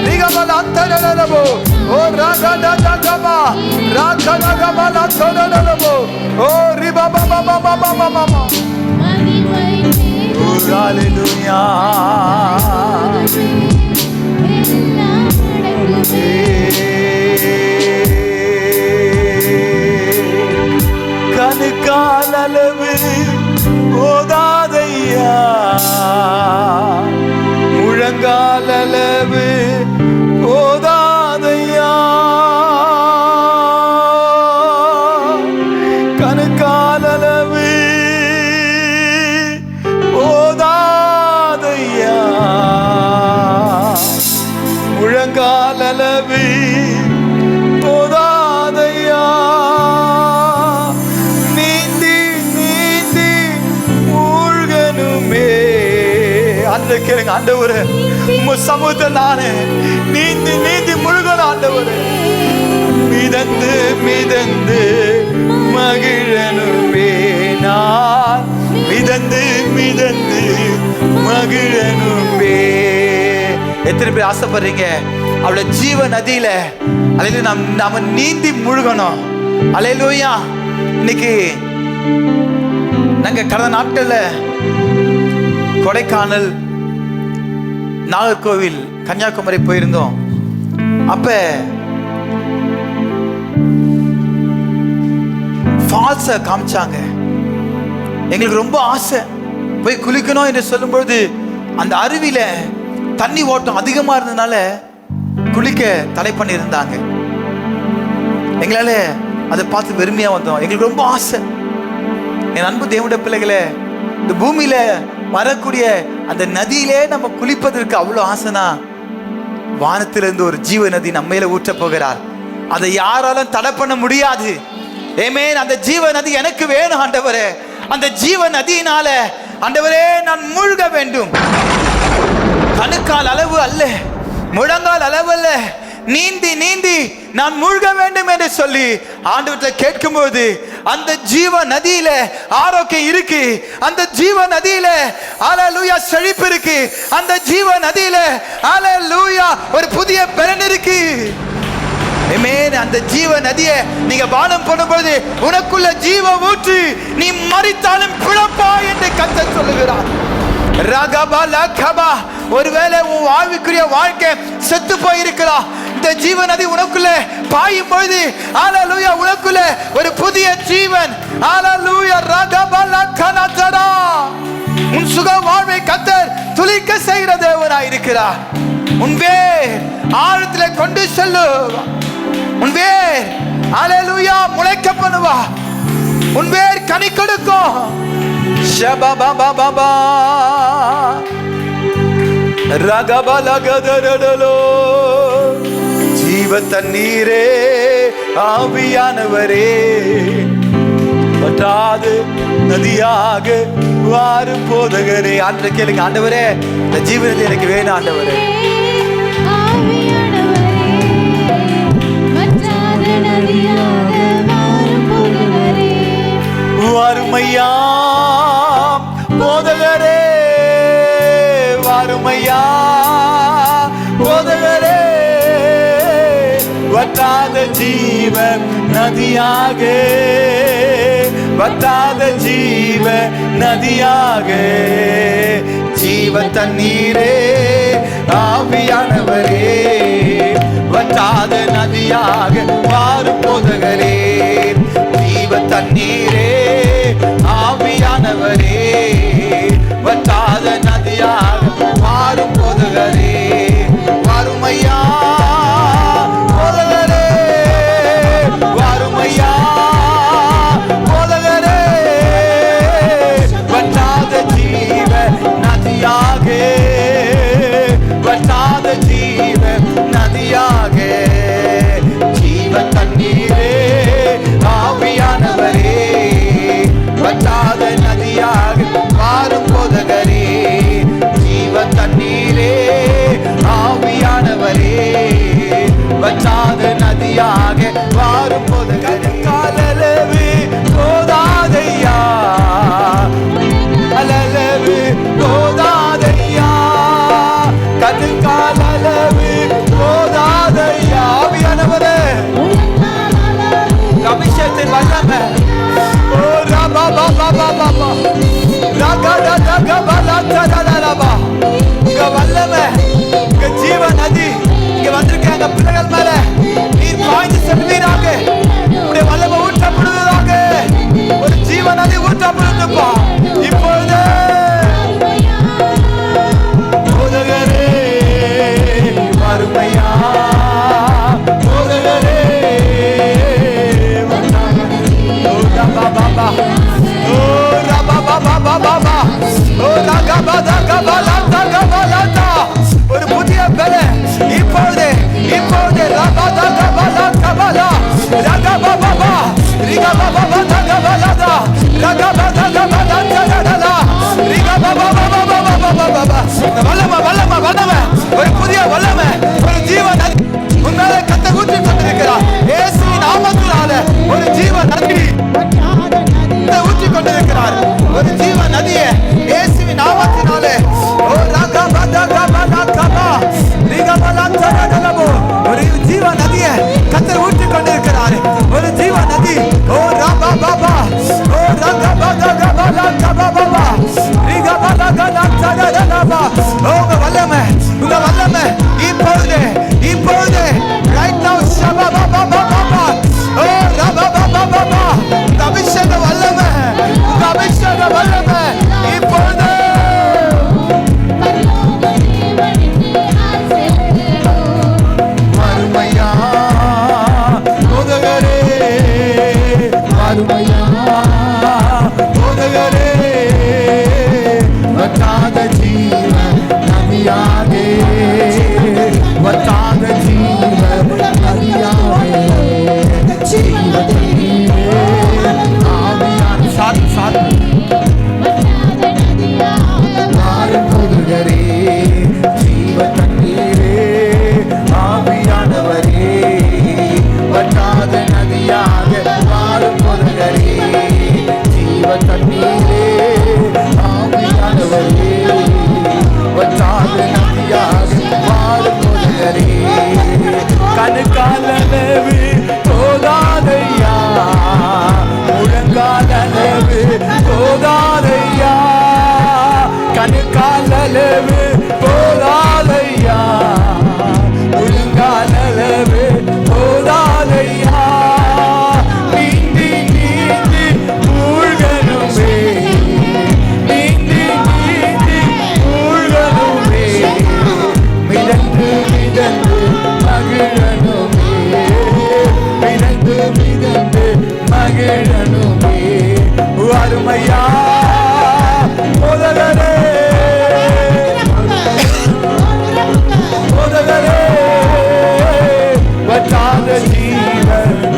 ரிகபாலா தரடலபோ ஓ ராகதா தகபா ராகதகபாலா தரடலபோ ஓ ரிபாபா பாபா பாபா பாபா. Oh hallelujah. கணுக்கால் அளவு போதாதையா, முழங்கால் அளவு போதாதையா, கணுக்கால் அளவு போதாதையா, முழங்கால் அளவு போதாதையா. நீந்தி நீந்தி மூழ்கணுமே. அந்த கேளுங்க, ஆண்டவரே உங்க சமூகத்தில் நானே நீந்தி நீந்தி முழுகணும். ஆண்டவரே மிதந்து மிதந்து மகிழனுமே, நான் மிதந்து மிதந்து மகிழனுமே. எத்தனை பேர் ஆசைப்படுறீங்க அவளோட ஜீவ நதியில அல்லது நாம நீந்தி முழுகணும்? அல்லேலூயா. இன்னைக்கு நாங்க கடந்த நாட்கள்ல கொடைக்கானல், நாகர்கோவில், கன்னியாகுமரி போயிருந்தோம். அப்ப ஃபால்ஸ காமிச்சாங்க. எங்களுக்கு ரொம்ப ஆசை போய் குளிக்கணும் என்று சொல்லும்பொழுது அந்த அருவியில தண்ணி ஓட்டம் அதிகமா இருந்ததுனால குளிக்க தடை பண்ணி இருந்தாங்க. எங்களால அதை பார்த்து வெறுமையா வந்தோம். எங்களுக்கு ரொம்ப ஆசை. என் அன்பு தேவனுடைய பிள்ளைகளே, இந்த பூமியில வரக்கூடிய அந்த நதியிலே நம்ம குளிப்பதற்கு அவ்வளவு ஆசைனா, வானத்திலிருந்து ஒரு ஜீவ நதி நம்ம மேல ஊற்ற போகிறார். அதை யாராலும் தடை பண்ண முடியாது. ஆமென். அந்த ஜீவ நதி எனக்கு வேணும் ஆண்டவரே. அந்த ஜீவ நதியினால ஆண்டவரே நான் மூழ்க வேண்டும். கணுக்கால் அளவு அல்ல, முழங்கால் அளவு அல்ல, நீந்தி நீந்தி நான் மூழ்க வேண்டும் என்று சொல்லி ஆண்டவர்கிட்ட கேட்கும்போது அந்த ஜீவ நதியில ஆரோக்கியம் இருக்கு. அந்த ஜீவ நதியில ஹல்லேலூயா செழிப்பு இருக்கு. அந்த ஜீவ நதியில ஹல்லேலூயா ஒரு புதிய பலன் இருக்கு. ஆமென். அந்த ஜீவ நதியை நீங்க பானம் பண்ணும்போது உனக்குள்ள ஜீவ ஊற்று, நீ மரித்தாலும் பிழைப்பாய் என்று கர்த்தர் சொல்லுகிறார். ரகபா லகபா. ஒருவேளை உன் வாழ்வுக்குரிய வாழ்க்கை செத்து போயிருக்கலாம். இந்த ஜீவ நதி உனக்குள்ள பாயும் பொழுது ஹல்லேலூயா உனக்குள்ள ஒரு புதிய ஜீவன் ஹல்லேலூயா ரகபா லகனதரா. உன் சுக வாழ்வை கர்த்தர் துளிக்க செய்கிற தேவனாய் இருக்கிறார். உன் வேர் ஆழத்திலே கொண்டு செல்லு. உன் வேர் ஹல்லேலூயா முளைக்க பண்ணுவா. உன் வேர் கனி கொடுக்கும். ஷபபபபபா ரகபலகதரடலோ. ஜீவ தண்ணீரே ஆவியானவரே, வற்றாது நதியாக வாரும் போதகரே. ஆண்டவரே கேளுங்க, ஆண்டவரே இந்த ஜீவ நதி எனக்கு வேணும். ஆண்டவரே வாருமையா போதகரே, வாருமையா போதகரே, வற்றாத ஜீவ நதியாக, வற்றாத ஜீவ நதியாக, ஜீவ தண்ணீரே ஆவியானவரே, வற்றாத நதியாக வாரும் போதகரே. ஜீவ தண்ணீரே ஆவியானவரே, வற்றாத நதியாக வாரும் போதகரே. வாருமையா போதகரே, வாருமையா போதகரே, வற்றாத உங்க வல்லமை, உங்க ஜீவ நதி இங்க வந்திருக்காங்க பிள்ளைகள் மேல நீர் பாய்ந்து செல்வீராக. உடைய வல்லமை ஊற்றப்படுவதாக. ஒரு ஜீவ நதி ஊற்றப்படுதுப்பா இப்பொழுது. போதகரே வறுமையா, போதகரே ஒரு புதிய பல இப்பொழுது இப்பொழுது ஒரு புதிய வல்லமை, ஒரு ஜீவ நதி உங்களை கத்த ஊற்றி கொண்டிருக்கிறார். இயேசுவின் நாமத்தினால ஒரு ஜீவ நதி ஊற்றி கொண்டிருக்கிறார். ஒரு ஜீவ நதியை இயேசுவின் நாமத்தினாலே ஒரு ஜீவ நதியை கத்தர் ஊற்றி கொண்டிருக்கிறார். ஒரு ஜீவ நதி உங்க வல்லமை, உங்க வல்லமை இப்பொழுது இப்பொழுது right now உங்க அபிஷேக வல்லமை, உங்க அபிஷேக வல்லமை இப்பொழுது. மறுமையா போதகரே, மறுமையா போதகரே, வற்றாத ஜீவ நதியாகே, வற்றாத ஜீவ நதியாகே, ஜீவ தண்ணீரே ஆவியான சாத்து மாறும் போதகரே, ஜீவ தண்ணீரே ஆவியானவரே, வற்றாத நதியாக மாறும் போதகரே, ஜீவ தண்ணீரே ஆவியானவரே, வற்றாத நதியாக மாறும் போதகரே. கணுக்காலளவு போதாதையா, முழங்காலளவு போதாதையா, கணுக்காலளவு போதாதையா, முழங்காலளவு போதாதையா, நீந்தி நீந்தி மூழ்கணுமே, நீந்தி நீந்தி மூழ்கணுமே, மிதந்து மிதந்து மகிழணுமே, மிதந்து மிதந்து மகிழணுமே. அருமையா போதகரே, போதகரே, வற்றாத ஜீவ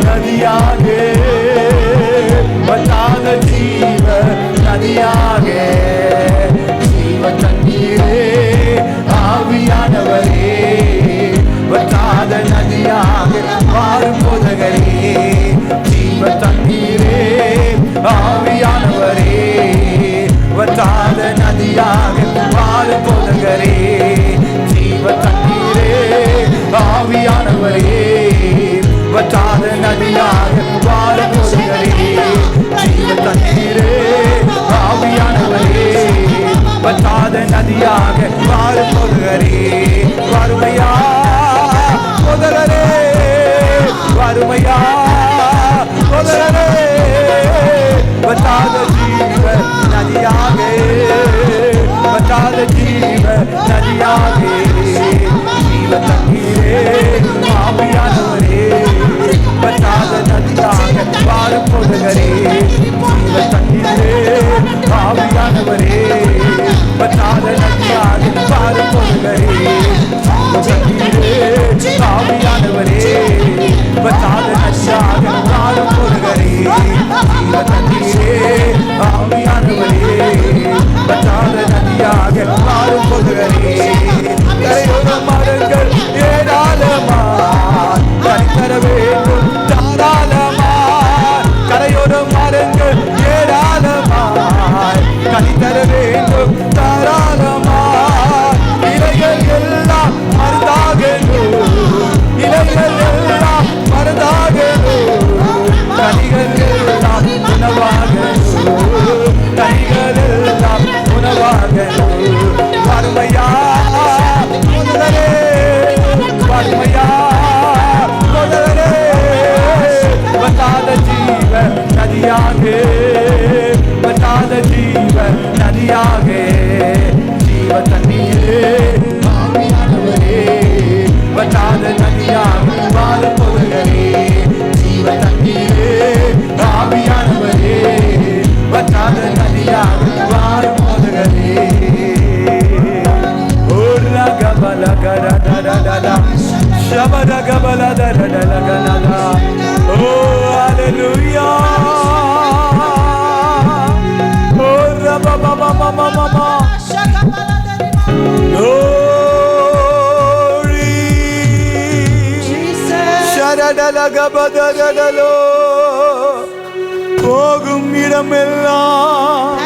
நதியாகே, வற்றாத ஜீவ நதியாகே, ஜீவ தண்ணீரே ஆவியானவரே, வற்றாத நதியாக மாறும் போதகரே, ஜீவ தண்ணீரே ஆவியானவரே, வற்றாத நதியாக மாறும் போதகரே, ஜீவ தண்ணீரே ஆவியானவரே, வற்றாத நதியாக மாறும் போதகரே, ஜீவ தண்ணீரே ஆவியானவரே. வாரும் போதகரே. ஓ ரகபல கரதரதரா ஷபரகபல தரதரகனதா. ஓ ஹalleluya. ஓ ரபபபபபபபா. Glory. ஷரடலகபதரடலோ. போகும் இடமெல்லாம்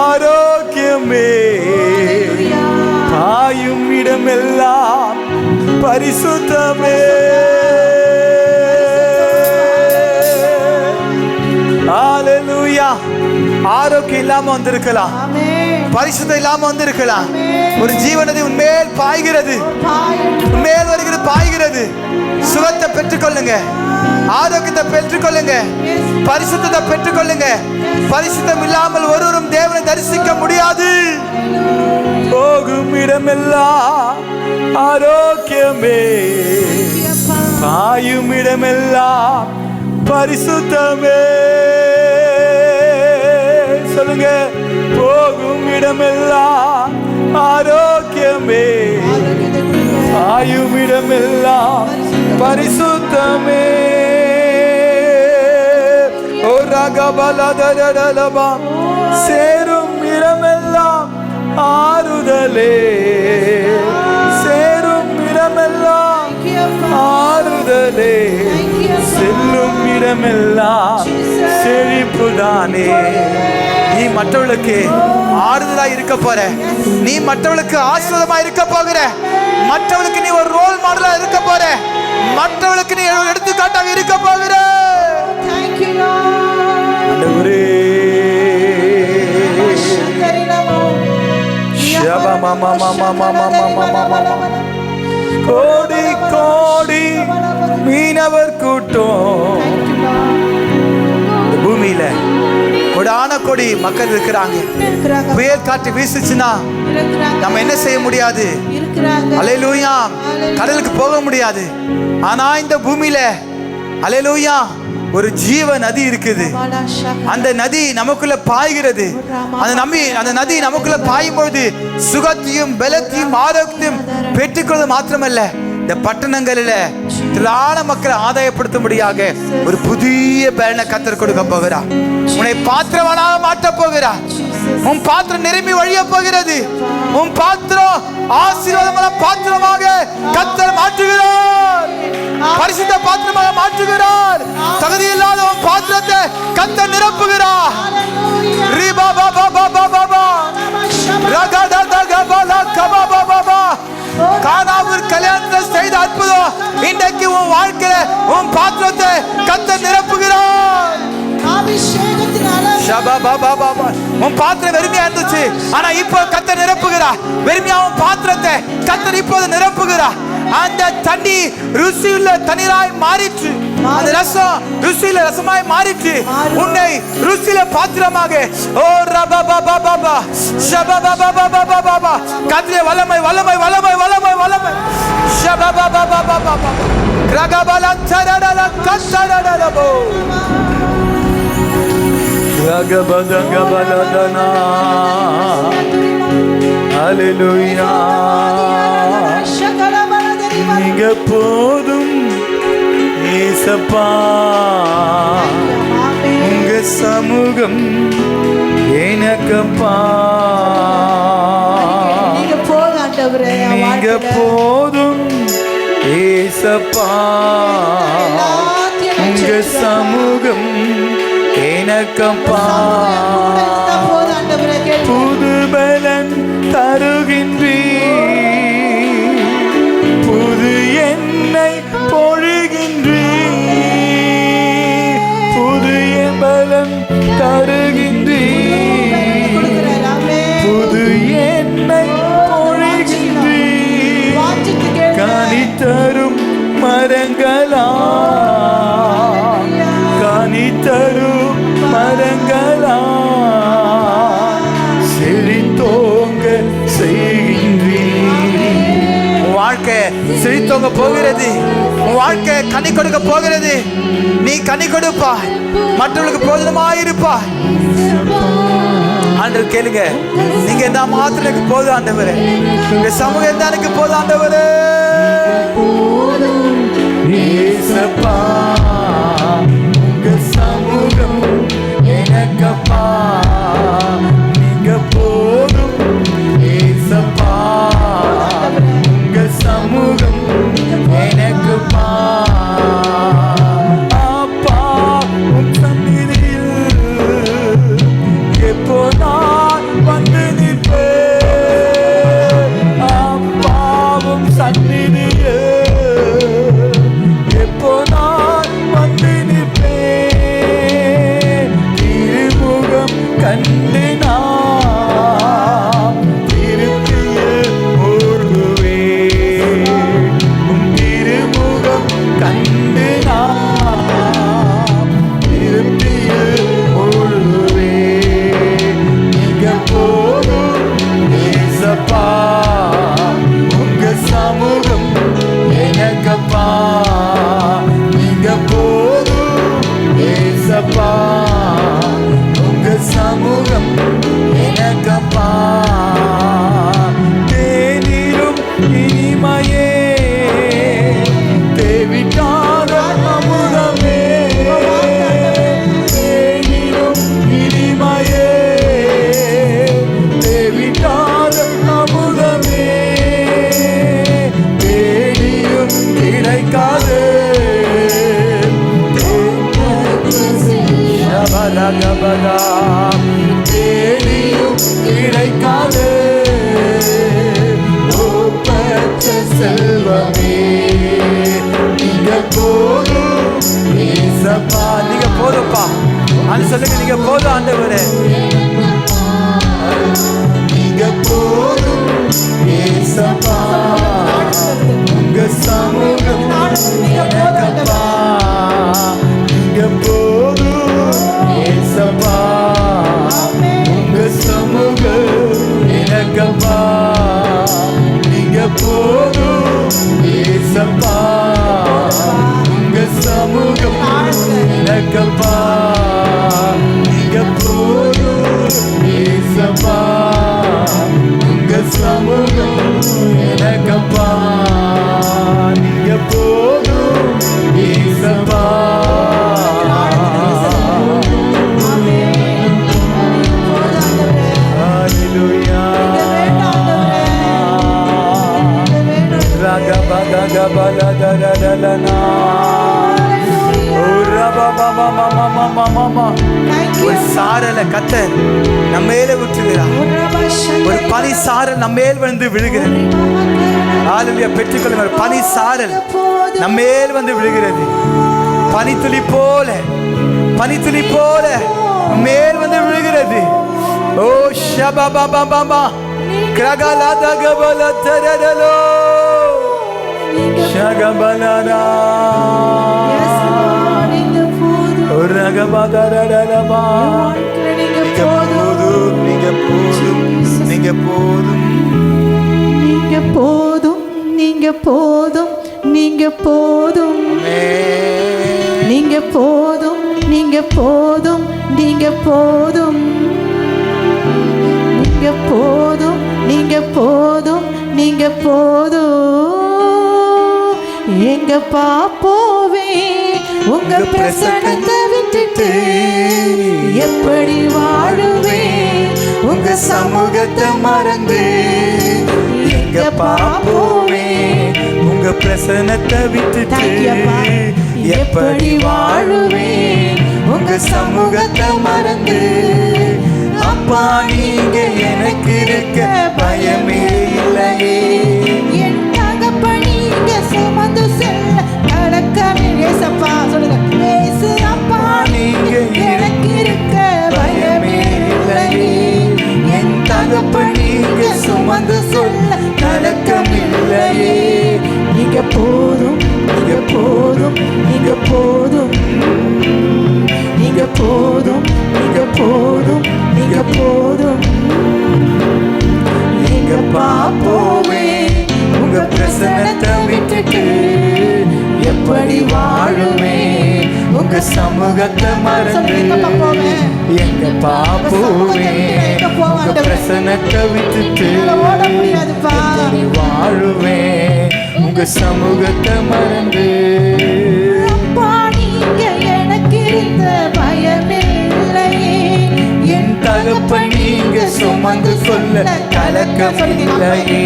ஆரோக்கியமே, பாயும் இடமெல்லாம் பரிசுத்தமே. ஹalleluya. ஆரோக்கியம் இல்லாம வந்திருக்கலாம், பரிசுத்தம் இல்லாம வந்திருக்கலாம். ஒரு ஜீவனது உன்மேல் பாய்கிறது, உன்மேல் வருகிறது, பாய்கிறது. சுகத்தை பெற்றுக்கொள்ளுங்க, ஆரோக்கியத்தை பெற்றுக்கொள்ளுங்க, பரிசுத்தத்தை பெற்றுக்கொள்ளுங்க. பரிசுத்தம் இல்லாமல் ஒருவரும் தேவனை தரிசிக்க முடியாது. போகும் இடமெல்லாம் ஆரோக்கியமே, பாயும் இடமெல்லாம் பரிசுத்தமே. சொல்லுங்க, போகும் இடமெல்லாம் ஆரோக்கியமே, பாயும் இடமெல்லாம் பரிசுத்தமே. ஓ ரகபலதரடலபா. சேரும் இடமெல்லாம் ஆறுதலே, சேரும் இடமெல்லாம் ஆறுதலே, செல்லும் இடமெல்லாம் செழிப்புதானே. நீ மற்றவர்களுக்கு ஆறுதலா இருக்க போற, நீ மற்றவர்களுக்கு ஆசீர்வாதமா இருக்க போகிற, மற்றவர்களுக்கு நீ ஒரு ரோல் மாடலா இருக்க போற, மற்றவர்களுக்கு நீ எடுத்துக்காட்டாக இருக்க போகிற. ஆண்டவரே, கோடி கோடி மீனவர் கூட்டம் பூமியில கொடான கொடி மக்கள் இருக்கிறாங்க. புயல் காற்று வீசுச்சுன்னா நம்ம என்ன செய்ய முடியாது? அல்லேலூயா, கடலுக்கு போக முடியாது. ஆனா இந்த பூமியில அல்லேலூயா ஒரு ஜீவ நதி இருக்குது. அந்த நதி நமக்குள்ள பாய்கிறது. அந்த நதி நமக்குள்ள பாயும் பொழுது சுகத்தையும் பலத்தையும் ஆரோக்கியத்தையும் பெற்றுக்கொள்வது மாத்திரமல்ல, இந்த பட்டணங்களில திரளான மக்களை ஆதாயப்படுத்தும்படியாக ஒரு புதிய பலனை கர்த்தர் கொடுக்க போகிறார். உன்னை பாத்திரவானாக மாற்ற போகிறார். உன் பாத்திரம் நிரம்பி வழிய போகிறது. உன் பாத்திரம் ஆசீர்வாதமான பாத்திரமாக கர்த்தர் மாற்றுகிறார். பரிசுத்த பாத்திரமாக மாற்றுகிறார். தகுதி இல்லாத உன் பாத்திரத்தை கர்த்தர் நிரப்புகிறார். கானாவூர் கல்யாணத்தை செய்த அற்புதம் இன்றைக்கு உன் வாழ்க்கையில உன் பாத்திரத்தை கர்த்தர் நிரப்புகிறார். உன் பாத்திரம் வெறுமையா இருந்துச்சு, ஆனா இப்போ கர்த்தர் நிரப்புகிறார். வெறுமையா உன் பாத்திரத்தை கர்த்தர் இப்போது நிரப்புகிறார். அந்த தண்ணி ருசியுள்ள தண்ணீராய் மாறிற்று. அந்த ரசம் ருசியில ரசமாய் மாறிற்று. உன்னை ருசியில பாத்திரமாக ஓ ரபபபபபா ஷபபபபபபா கர்த்தரே வல்லமை வல்லமை வல்லமை வல்லமை வல்லமை ஷபபபபபபா ரகபலந்தரடல கத்தரடலபோ ரகபதகபலதனா. ஹalleluya. நீங்க போதும் ஏசப்பா, உங்க சமூகம் எனக்கப்பா. நீங்க போதும் ஏசப்பா, உங்க சமூகம் எனக்கப்பா. புது பலன் தருகின்றீர், புது எண்ணெய் பொழிகின்றீர், புது பலன் தருகின்றீர், புது எண்ணெய் பொழிகின்றீர். கனி தரும் மரங்களா, கனி தரும் மரங்களா செழித்தோங்க செய்கின்றீர். வாழ்க்கை செழித்தோங்க போகிறது. வாழ்க்கை கனி கொடுக்க போகிறது. நீ கனி கொடுப்பாய், மற்றவர்களுக்கு போதுமாயிருப்பாய். கேளுங்க, நீங்க என்ன மாத்திரம் எனக்கு போதும் ஆண்டவரே, உங்க சமூகம் தான் எனக்கு போதும் ஆண்டவரே. போதும் ஏசப்பா உங்க சமூகம் எனக்கப்பா, நீங்க போதும் ஏசப்பா, உங்க சமூகம் எனக்குப்பா. அப்பா உன் சந்நிதியில் எப்போ நான் வந்து நிற்பேன், அப்பாவும் சந்நிதியில் எப்போ நான் வந்து நிற்பேன், திருமுகம் கண்டு நான் திருப்தியில் மூழ்குவேன், உன் திருமுகம் கண்டு நான் திருப்தியில் மூழ்குவேன். நீங்க போதும் ஏசப்பா, உங்க சமூகம் எனக்கப்பா, நீங்க போதும் ஏசப்பா, உங்க சமூகம் எனக்கப்பா. தேனிலும் இனிமையே தேவிட்டாத அமுதமே, தேனிலும் இனிமையே தேவிட்டாத அமுதமே, தேடியும் கிடைக்காது ஷபலகபலா, தேடியும் கிடைக்காது ஒப்பற்ற செல்வமே, நீங்க போதும் ஏசப்பா, நீங்க போதும்ப்பா. அது சொல்லுங்க, நீங்க போதும் ஆண்டவரே, நீங்க போதும் ஏசப்பா, உங்க சமூகம் எனக்கப்பா, நீங்க போதும் ஏசப்பா, உங்க சமூகம் எனக்கப்பா, நீங்க போதும் ஏசப்பா, உங்க சமூகம் எனக்கப்பா, நீங்க போதும் ஏசப்பா, உங்க சமூகம் எனக்கப்பா, நீங்க போதும் ஏசப்பா. ஹல்லேலூயா. ரகபதகபலதரலனா. ஓ ரபபபபபபபபப. ஒரு சாரல கர்த்தர் நம்ம மேல விட்டுகிறார், ஒரு பனி சாரல் நம்ம மேல் வந்து விழுகிறது. ஹல்லேலூயா. பெற்றுக்கொள்ளுங்க, ஒரு பனி சாரல் நம்ம மேல் வந்து விழுகிறது, பனித்துளி போல, பனித்துளி போல மேல் வந்து விழுகிறது. ஓ ஷபபபபப கிரகலதகபலதரலோ ஷகபலரா ரகபதரலபா. நீங்க போதும், நீங்க போதும், நீங்க போதும், நீங்க போதும், நீங்க போதும், நீங்க போதும், நீங்க போதும், நீங்க போதும், நீங்க போதும், நீங்க போதும், நீங்க போதும், நீங்க போதும். எங்க பாப்போவே உங்க பிரசன்னத்தை விட்டுட்டு எப்படி வாழுவேன், உங்க சமூகத்தை மறந்து. எங்க பாப்போமே உங்க பிரசன்னத்தை விட்டுட்டு எப்படி வாழுவேன், உங்க சமூகத்தை மறந்து. அப்பா நீங்க எனக்கு இருக்க பயமே இல்லையே, என் தகப்பனே நீங்க சுமந்து செல்ல கடக்கமே. ஏசப்பா சொல்லுங்க, ஏசு அப்பா நீங்க எனக்கு இருக்க பயமே இல்லையே, என் தகப்பன் நீங்க சுமந்து சொல்ல நடக்கமில்லையே. நீங்க போதும், நீங்க போதும், நீங்க போதும், நீங்க போதும், நீங்க போதும், நீங்க போதும். நீங்க பாப்போமே உங்க பிரசன்னத்தை விட்டுட்டு எப்படி வாழுவேன், உங்க சமூகத்தை மறந்து. எங்க பாப்போமே உங்க பிரசனத்தை விட்டுட்டு ஓட முடியாதுப்பா. எப்படி வாழுவேன் உங்க சமூகத்தை மறந்து. அப்பா நீங்க எனக்கு இருந்த பயமில்லையே, என் தகப்பன் நீங்க சுமந்து கொள்ள கலக்கம் இல்லையே.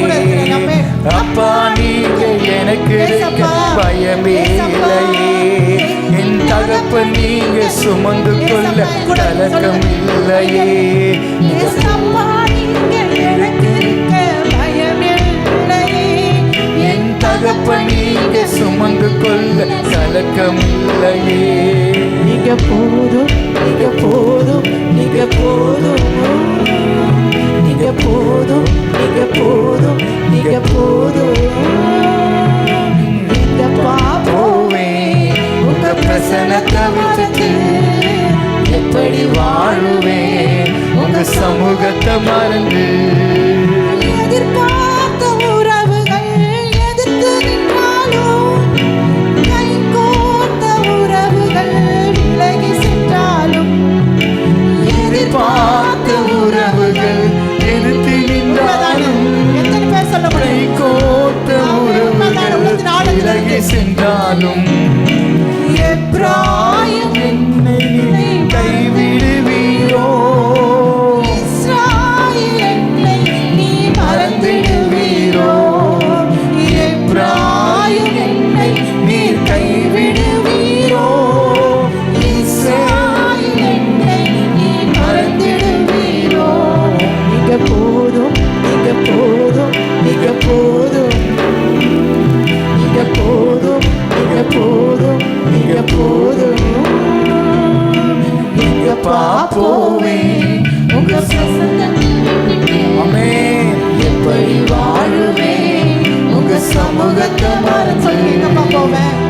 அப்பா நீங்க எனக்கு இருக்க பயமே இல்லையே. என் தகப்பன் நீங்க சுமந்து கொள்ள கலக்கம் இல்லையே. அப்பா நீங்க எனக்கு இருக்க பயமில்லையே, என் தகப்பன் நீங்க சுமந்து கொள்ள கலக்கம் இல்லையே. நீங்க போதும், நீங்க போதும், நீங்க போதும், நீங்க போதும், நீங்க போதும், நீங்க போதும். இந்த பாப்போவே உங்க பிரசனத்தை விட்டுட்டு எப்படி வாழுவேன் உங்க சமூகத்தை மறந்து. எதிர்பார்த்த உறவுகள் எதிர்த்து நின்றாலும், கை கோர்த்த உறவுகள் விலகி சென்றாலும், எதிர்பார்த்த உறவுகள் எதிர்த்து நின்றாலும், எத்தனை பேர் சொல்ல கை முடியும்? கோர்த்த உறவுகள் விலகி சென்றாலும், எப்ராயிம் என்னை கைவிடுவீரோ, இஸ்ராயேல் என்னை நீ மறந்திடுவீரோ. எப்ராயிம் என்னை நீ கைவிடுவீரோ, இஸ்ராயேல் என்னை நீ மறந்திடுவீரோ. நீங்க போதும், நீங்க போதும், நீங்க போதும், நீங்க போதும், நீங்க போதும், நீங்க போதும். நீங்க பாப்போவே உங்க ஆமென். எப்படி வாழுவேன் உங்க சமூகத்தை மறந்து.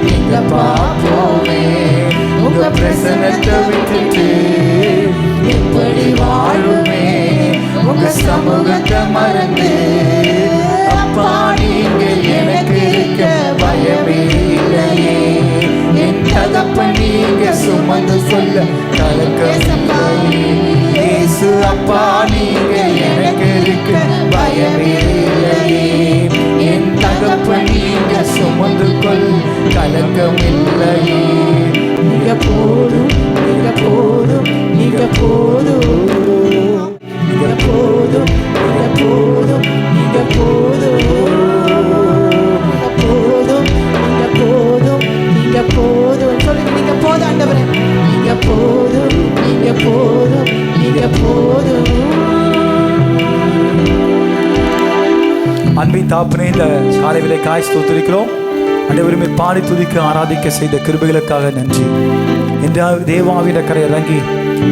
நீங்க பாப்போமே உங்க பிரசனத்தை விட்டுட்டு எப்படி வாழுவேன் உங்க சமூகத்தை மறந்து. அப்பா நீங்க எனக்கு இருக்க பயமே இல்லையே. என் தகப்பன் நீங்க சுமந்து சொல்ல கலக்கம் இல்லையே. இயேசு அப்பா நீங்க எனக்கு இருக்க பயமே இல்லையே. என் தகப்பன் நீங்க சுமந்து கொள் கலக்கம் இல்லையே. நீங்க போதும், நீங்க போதும், நீங்க போதும், நீங்க போதும், நீங்க போதும், நீங்க போதும், நீங்க போதும், நீங்க போதும். சொல்லுங்க, நீங்க போதும் ஆண்டவரே. நீங்க போதும், நீங்க போதும், நீங்க போதும். அன்பின் தாப்பனே, இந்த காலை வேளைக்காய் ஸ்தோத்திரிக்கிறோம். ஆண்டவருமே பாடி துதிக்க ஆராதிக்க செய்த கிருபைகளுக்காக நன்றி. இந்த தேவாவிட கரை இறங்கி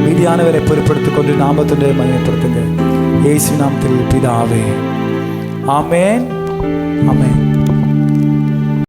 மீதியானவரை பொறுப்படுத்திக் கொண்டு நாமத்துடைய மகிமைப்படுத்துங்க. இயேசு நாமத்தில் பிதாவே. ஆமென், ஆமென்.